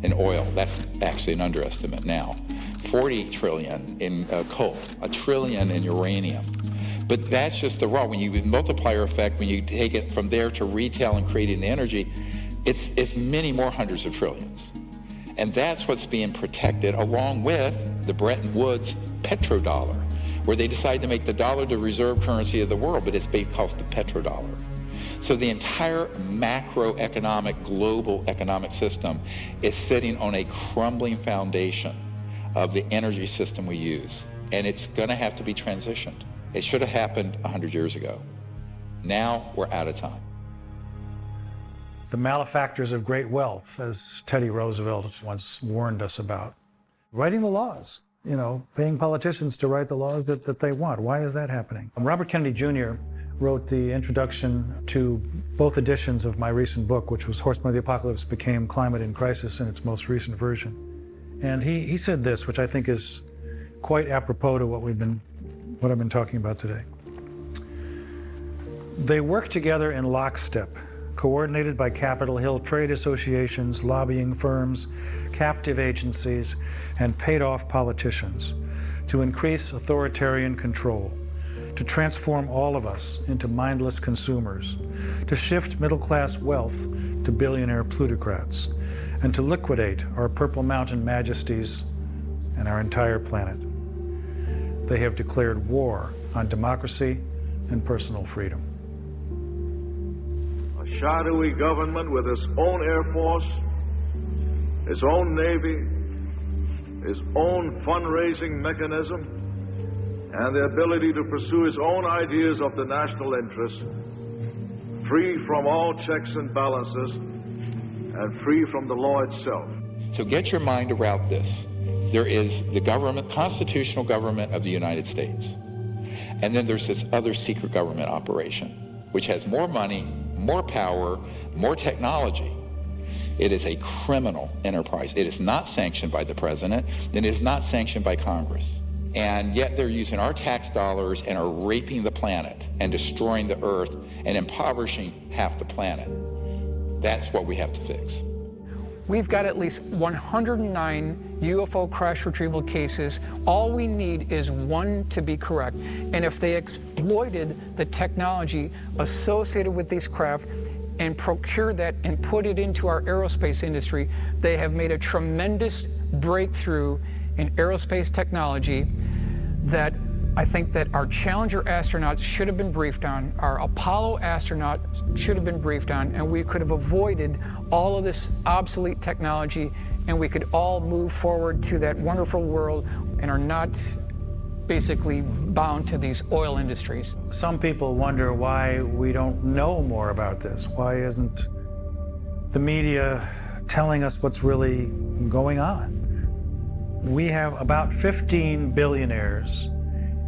in oil. That's actually an underestimate now. 40 trillion in coal, $1 trillion in uranium. But that's just the raw. When you multiplier effect, when you take it from there to retail and creating the energy, it's many more hundreds of trillions. And that's what's being protected along with the Bretton Woods petrodollar, where they decided to make the dollar the reserve currency of the world, but it's called the petrodollar. So the entire macroeconomic, global economic system is sitting on a crumbling foundation of the energy system we use. And it's going to have to be transitioned. It should have happened 100 years ago. Now we're out of time. The malefactors of great wealth, as Teddy Roosevelt once warned us about. Writing the laws, you know, paying politicians to write the laws that they want. Why is that happening? Robert Kennedy Jr. wrote the introduction to both editions of my recent book, which was Horsemen of the Apocalypse Became Climate in Crisis in its most recent version. And he said this, which I think is quite apropos to what I've been talking about today. They work together in lockstep, coordinated by Capitol Hill trade associations, lobbying firms, captive agencies, and paid-off politicians to increase authoritarian control, to transform all of us into mindless consumers, to shift middle-class wealth to billionaire plutocrats, and to liquidate our Purple Mountain majesties and our entire planet. They have declared war on democracy and personal freedom. A shadowy government with its own Air Force, its own Navy, its own fundraising mechanism, and the ability to pursue its own ideas of the national interest, free from all checks and balances, and free from the law itself. So get your mind around this. There is the government, constitutional government of the United States. And then there's this other secret government operation, which has more money, more power, more technology. It is a criminal enterprise. It is not sanctioned by the president, and it is not sanctioned by Congress. And yet they're using our tax dollars and are raping the planet and destroying the earth and impoverishing half the planet. That's what we have to fix. We've got at least 109 UFO crash retrieval cases. All we need is one to be correct. And if they exploited the technology associated with these craft and procured that and put it into our aerospace industry, they have made a tremendous breakthrough in aerospace technology that I think that our Challenger astronauts should have been briefed on, our Apollo astronauts should have been briefed on, and we could have avoided all of this obsolete technology, and we could all move forward to that wonderful world and are not basically bound to these oil industries. Some people wonder why we don't know more about this. Why isn't the media telling us what's really going on? We have about 15 billionaires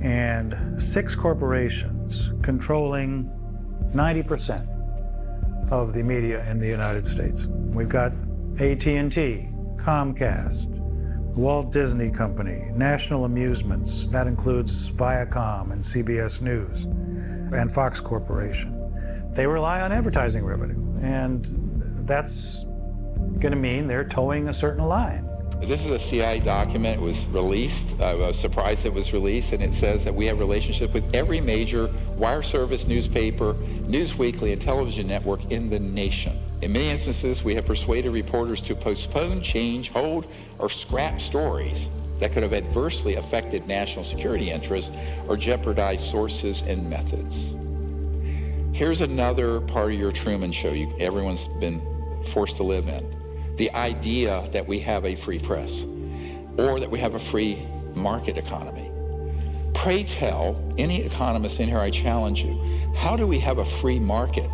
and 6 corporations controlling 90% of the media in the United States. We've got AT&T, Comcast, Walt Disney Company, National Amusements, that includes Viacom and CBS News, and Fox Corporation. They rely on advertising revenue, and that's going to mean they're towing a certain line. This is a CIA document. It was released. I was surprised it was released, and it says that we have relationship with every major wire service, newspaper, news weekly, and television network in the nation. In many instances, we have persuaded reporters to postpone, change, hold, or scrap stories that could have adversely affected national security interests or jeopardized sources and methods. Here's another part of your Truman Show everyone's been forced to live in. The idea that we have a free press or that we have a free market economy. Pray tell any economist in here, I challenge you, how do we have a free market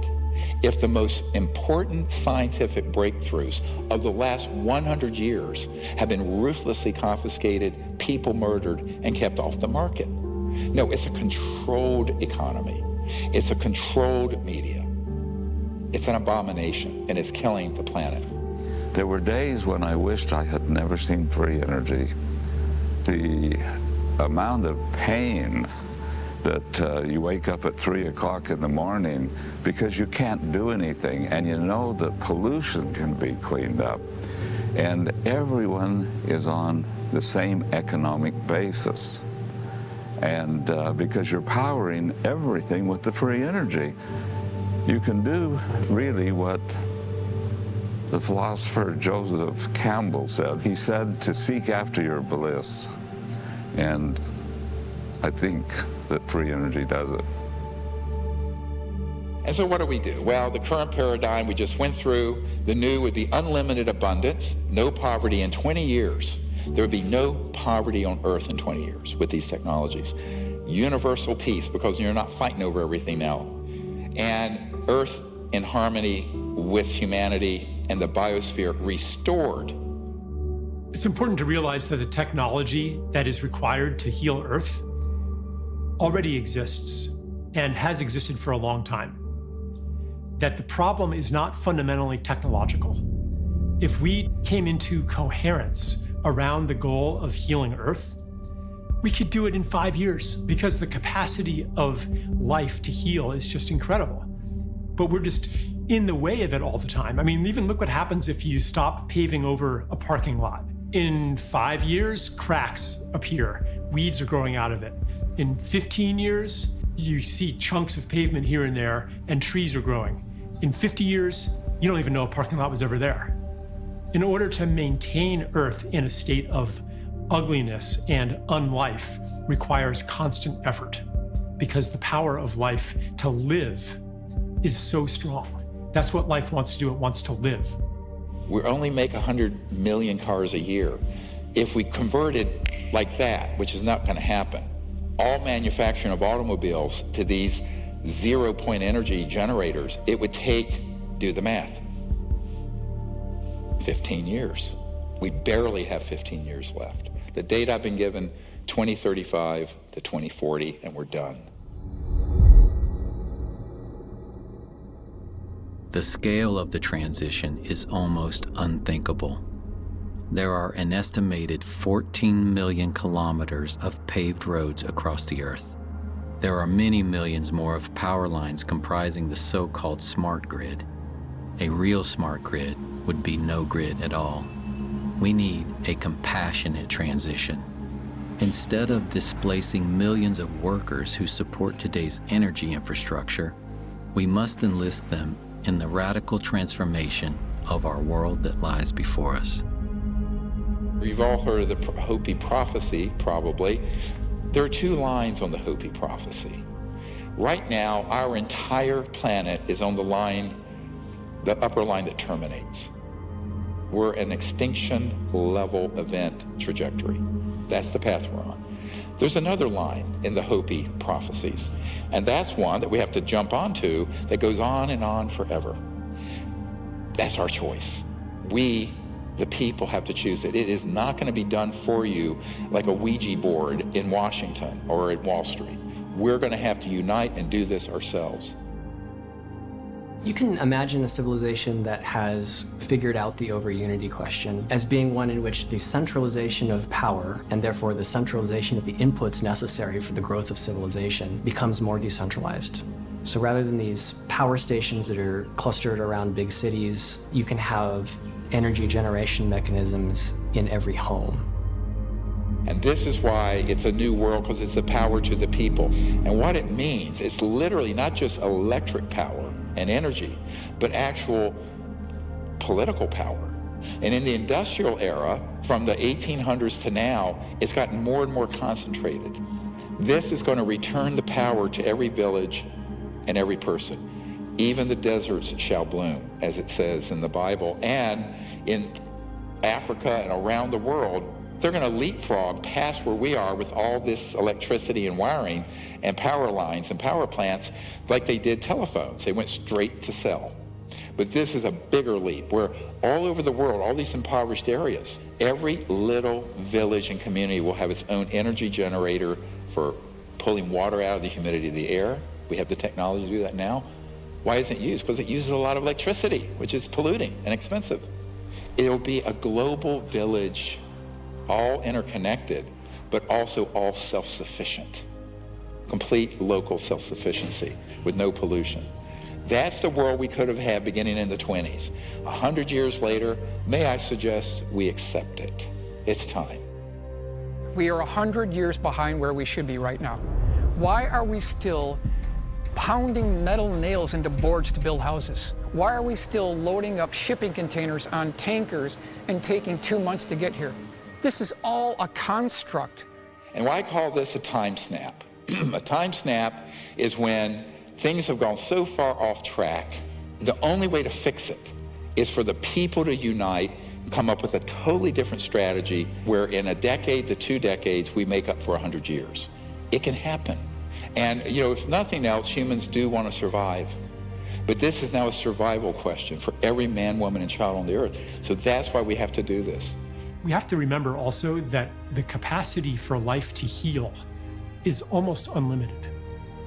if the most important scientific breakthroughs of the last 100 years have been ruthlessly confiscated, people murdered, and kept off the market? No, it's a controlled economy. It's a controlled media. It's an abomination, and it's killing the planet. There were days when I wished I had never seen free energy. The amount of pain that you wake up at 3 o'clock in the morning because you can't do anything, and you know that pollution can be cleaned up, and everyone is on the same economic basis. And because you're powering everything with the free energy, you can do really what the philosopher Joseph Campbell said. He said to seek after your bliss. And I think that free energy does it. And so what do? Well, the current paradigm we just went through, the new would be unlimited abundance, no poverty in 20 years. There would be no poverty on Earth in 20 years with these technologies. Universal peace, because you're not fighting over everything now. And Earth in harmony with humanity and the biosphere restored. It's important to realize that the technology that is required to heal Earth already exists and has existed for a long time. That the problem is not fundamentally technological. If we came into coherence around the goal of healing Earth, we could do it in 5 years because the capacity of life to heal is just incredible. But we're just in the way of it all the time. I mean, even look what happens if you stop paving over a parking lot. In 5 years, cracks appear, weeds are growing out of it. In 15 years, you see chunks of pavement here and there, and trees are growing. In 50 years, you don't even know a parking lot was ever there. In order to maintain Earth in a state of ugliness and unlife requires constant effort because the power of life to live is so strong. That's what life wants to do, it wants to live. We only make 100 million cars a year. If we converted like that, which is not going to happen, all manufacturing of automobiles to these zero-point energy generators, it would take, do the math, 15 years. We barely have 15 years left. The date I've been given, 2035 to 2040, and we're done. The scale of the transition is almost unthinkable. There are an estimated 14 million kilometers of paved roads across the Earth. There are many millions more of power lines comprising the so-called smart grid. A real smart grid would be no grid at all. We need a compassionate transition. Instead of displacing millions of workers who support today's energy infrastructure, we must enlist them in the radical transformation of our world that lies before us. You've all heard of the Hopi prophecy, probably. There are two lines on the Hopi prophecy. Right now, our entire planet is on the line, the upper line that terminates. We're an extinction level event trajectory. That's the path we're on. There's another line in the Hopi prophecies, and that's one that we have to jump onto that goes on and on forever. That's our choice. We, the people, have to choose it. It is not going to be done for you like a Ouija board in Washington or at Wall Street. We're going to have to unite and do this ourselves. You can imagine a civilization that has figured out the over-unity question as being one in which the centralization of power, and therefore the centralization of the inputs necessary for the growth of civilization, becomes more decentralized. So rather than these power stations that are clustered around big cities, you can have energy generation mechanisms in every home. And this is why it's a new world, because it's the power to the people. And what it means, it's literally not just electric power and energy, but actual political power. And in the industrial era, from the 1800s to now, it's gotten more and more concentrated. This is going to return the power to every village and every person. Even the deserts shall bloom, as it says in the Bible. And in Africa and around the world, they're going to leapfrog past where we are with all this electricity and wiring and power lines and power plants like they did telephones. They went straight to cell. But this is a bigger leap where all over the world, all these impoverished areas, every little village and community will have its own energy generator for pulling water out of the humidity of the air. We have the technology to do that now. Why isn't it used? Because it uses a lot of electricity, which is polluting and expensive. It'll be a global village, all interconnected, but also all self-sufficient. Complete local self-sufficiency with no pollution. That's the world we could have had beginning in the 20s. 100 years later, may I suggest we accept it. It's time. We are 100 years behind where we should be right now. Why are we still pounding metal nails into boards to build houses? Why are we still loading up shipping containers on tankers and taking 2 months to get here? This is all a construct. And why I call this a time snap? A time snap is when things have gone so far off track. The only way to fix it is for the people to unite and come up with a totally different strategy where in a decade to 2 decades, we make up for 100 years. It can happen. And, you know, if nothing else, humans do want to survive. But this is now a survival question for every man, woman, and child on the earth. So that's why we have to do this. We have to remember also that the capacity for life to heal is almost unlimited.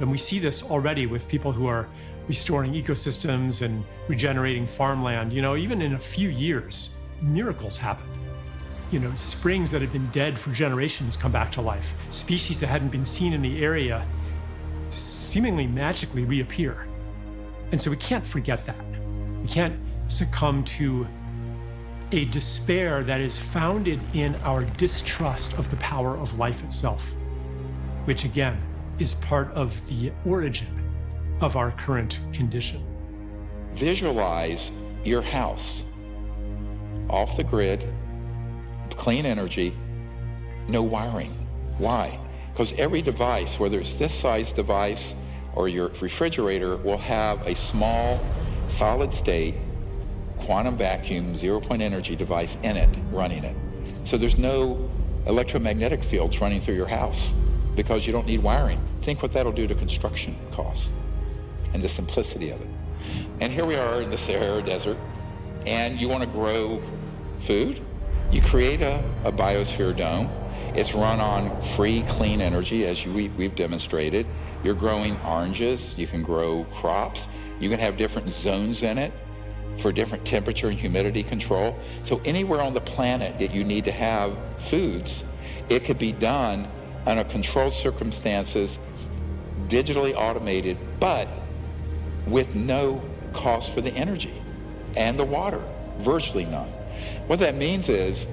And we see this already with people who are restoring ecosystems and regenerating farmland. You know, even in a few years, miracles happen. You know, springs that had been dead for generations come back to life. Species that hadn't been seen in the area seemingly magically reappear. And so we can't forget that. We can't succumb to a despair that is founded in our distrust of the power of life itself, which again is part of the origin of our current condition. Visualize your house off the grid, clean energy, no wiring. Why? Because every device, whether it's this size device or your refrigerator, will have a small solid state quantum vacuum 0-point energy device in it, running it. So there's no electromagnetic fields running through your house because you don't need wiring. Think what that'll do to construction costs and the simplicity of it. And here we are in the Sahara Desert, and you want to grow food? You create a biosphere dome. It's run on free, clean energy, as we've demonstrated. You're growing oranges. You can grow crops. You can have different zones in it for different temperature and humidity control. So anywhere on the planet that you need to have foods, it could be done under controlled circumstances, digitally automated, but with no cost for the energy and the water, virtually none. What that means is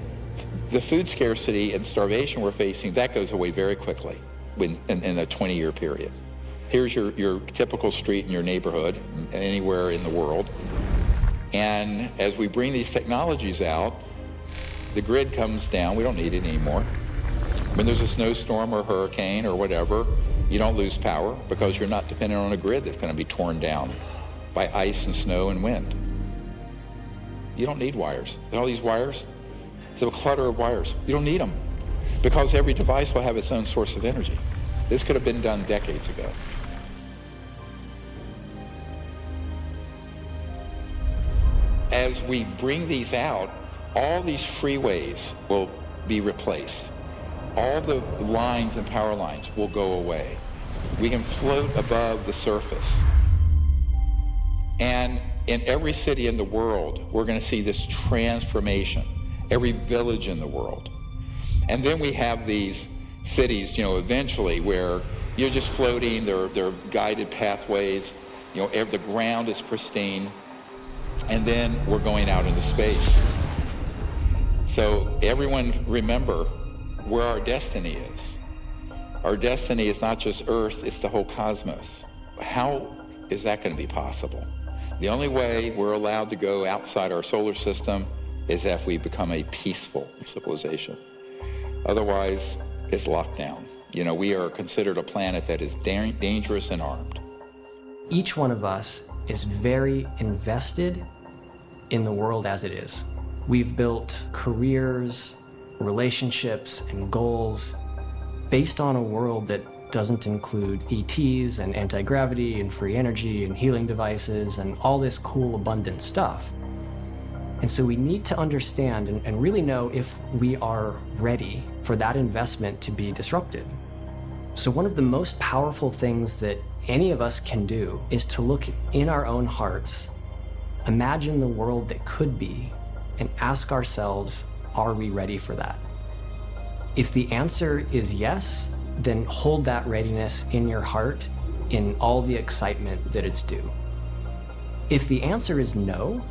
the food scarcity and starvation we're facing, that goes away very quickly in a 20-year period. Here's your typical street in your neighborhood, anywhere in the world. And as we bring these technologies out, the grid comes down. We don't need it anymore. When there's a snowstorm or hurricane or whatever, you don't lose power because you're not dependent on a grid that's going to be torn down by ice and snow and wind. You don't need wires. All these wires, it's a clutter of wires. You don't need them because every device will have its own source of energy. This could have been done decades ago. As we bring these out, all these freeways will be replaced. All the lines and power lines will go away. We can float above the surface. And in every city in the world, we're going to see this transformation, every village in the world. And then we have these cities, you know, eventually where you're just floating, they're guided pathways, you know, the ground is pristine, and then we're going out into space. So everyone remember where our destiny is. Our destiny is not just Earth, it's the whole cosmos. How is that going to be possible? The only way we're allowed to go outside our solar system is if we become a peaceful civilization. Otherwise, it's locked down. You know, we are considered a planet that is dangerous and armed. Each one of us is very invested in the world as it is. We've built careers, relationships, and goals based on a world that doesn't include ETs and anti-gravity and free energy and healing devices and all this cool, abundant stuff. And so we need to understand and really know if we are ready for that investment to be disrupted. So one of the most powerful things that any of us can do is to look in our own hearts, imagine the world that could be, and ask ourselves, are we ready for that? If the answer is yes, then hold that readiness in your heart in all the excitement that it's due. If the answer is no,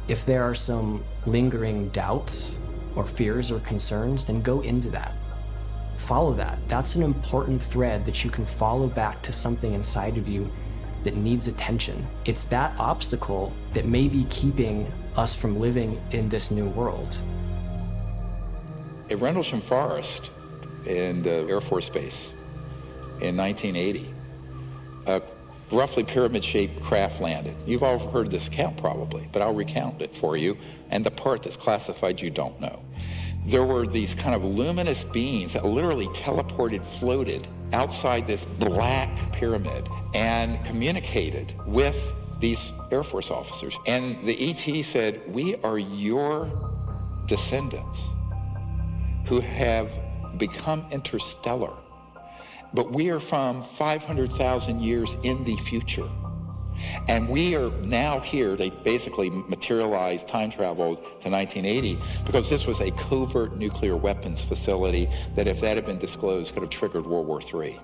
if there are some lingering doubts or fears or concerns, then go into that. Follow that. That's an important thread that you can follow back to something inside of you that needs attention. It's that obstacle that may be keeping us from living in this new world. At Rendlesham Forest, in the Air Force Base in 1980, a roughly pyramid-shaped craft landed. You've all heard this account probably, but I'll recount it for you, and the part that's classified you don't know. There were these kind of luminous beings that literally teleported, floated outside this black pyramid and communicated with these Air Force officers. And the ET said, "We are your descendants who have become interstellar, but we are from 500,000 years in the future. And we are now here." They basically materialized, time traveled to 1980 because this was a covert nuclear weapons facility that, if that had been disclosed, could have triggered World War III.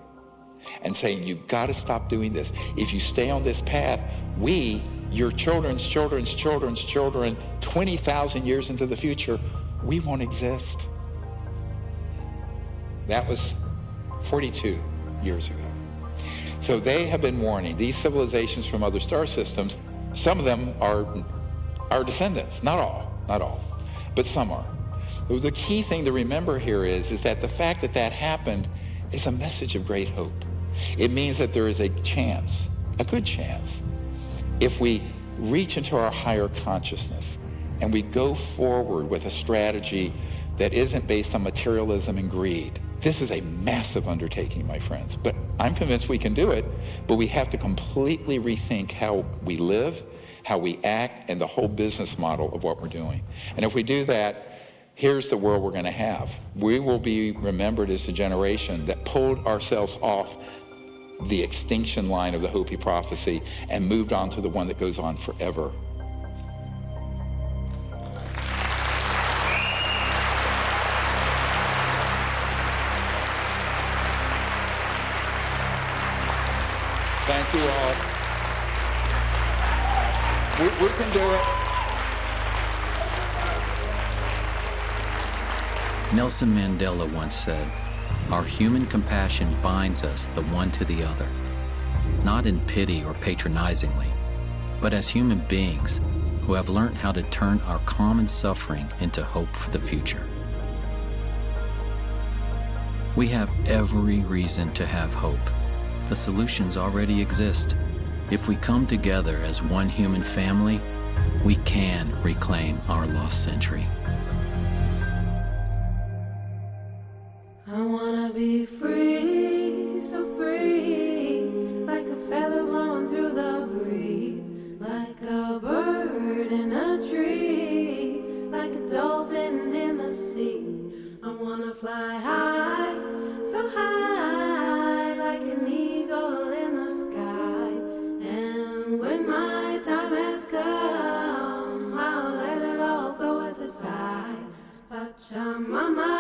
And saying, you've got to stop doing this. If you stay on this path, we, your children's children's children's children, 20,000 years into the future, we won't exist. That was 42 years ago. So they have been warning these civilizations from other star systems. Some of them are our descendants, not all, but some are. The key thing to remember here is that the fact that that happened is a message of great hope. It means that there is a chance, a good chance, if we reach into our higher consciousness and we go forward with a strategy that isn't based on materialism and greed. This is a massive undertaking, my friends, but I'm convinced we can do it, but we have to completely rethink how we live, how we act, and the whole business model of what we're doing. And if we do that, here's the world we're going to have. We will be remembered as the generation that pulled ourselves off the extinction line of the Hopi prophecy and moved on to the one that goes on forever. Thank you all. We can do it. Nelson Mandela once said, "Our human compassion binds us the one to the other, not in pity or patronizingly, but as human beings who have learned how to turn our common suffering into hope for the future." We have every reason to have hope. The solutions already exist. If we come together as one human family, we can reclaim our lost century. I wanna be free, so free, like a feather blowing through the breeze, like a bird in a tree, like a dolphin in the sea. I wanna fly high, so high, like an eagle in the sky. And when my time has come, I'll let it all go with a sigh. Pachamama.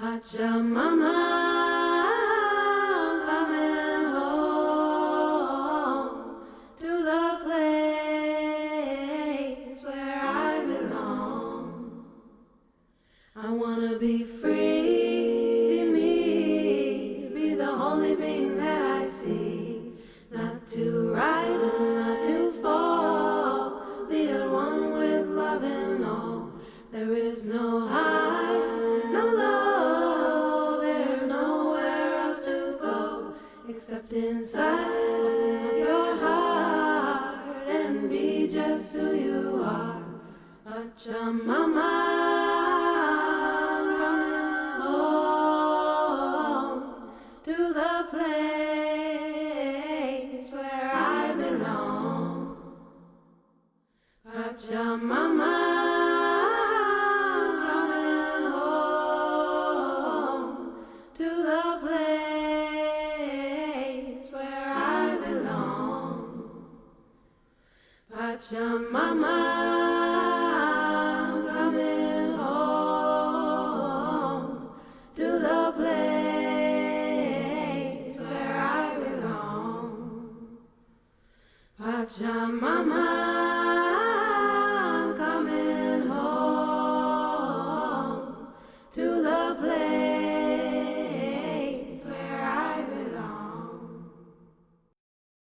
Pachamama, coming home to the place where I belong. I wanna be free, be me, be the only being that I see, not to rise and not to fall, be at one with love and all. There is no high, no low, except inside of your heart, and be just who you are. Pachamama, coming home to the place where I belong. Pachamama. Pachamama, coming home to the place where I belong. Pachamama.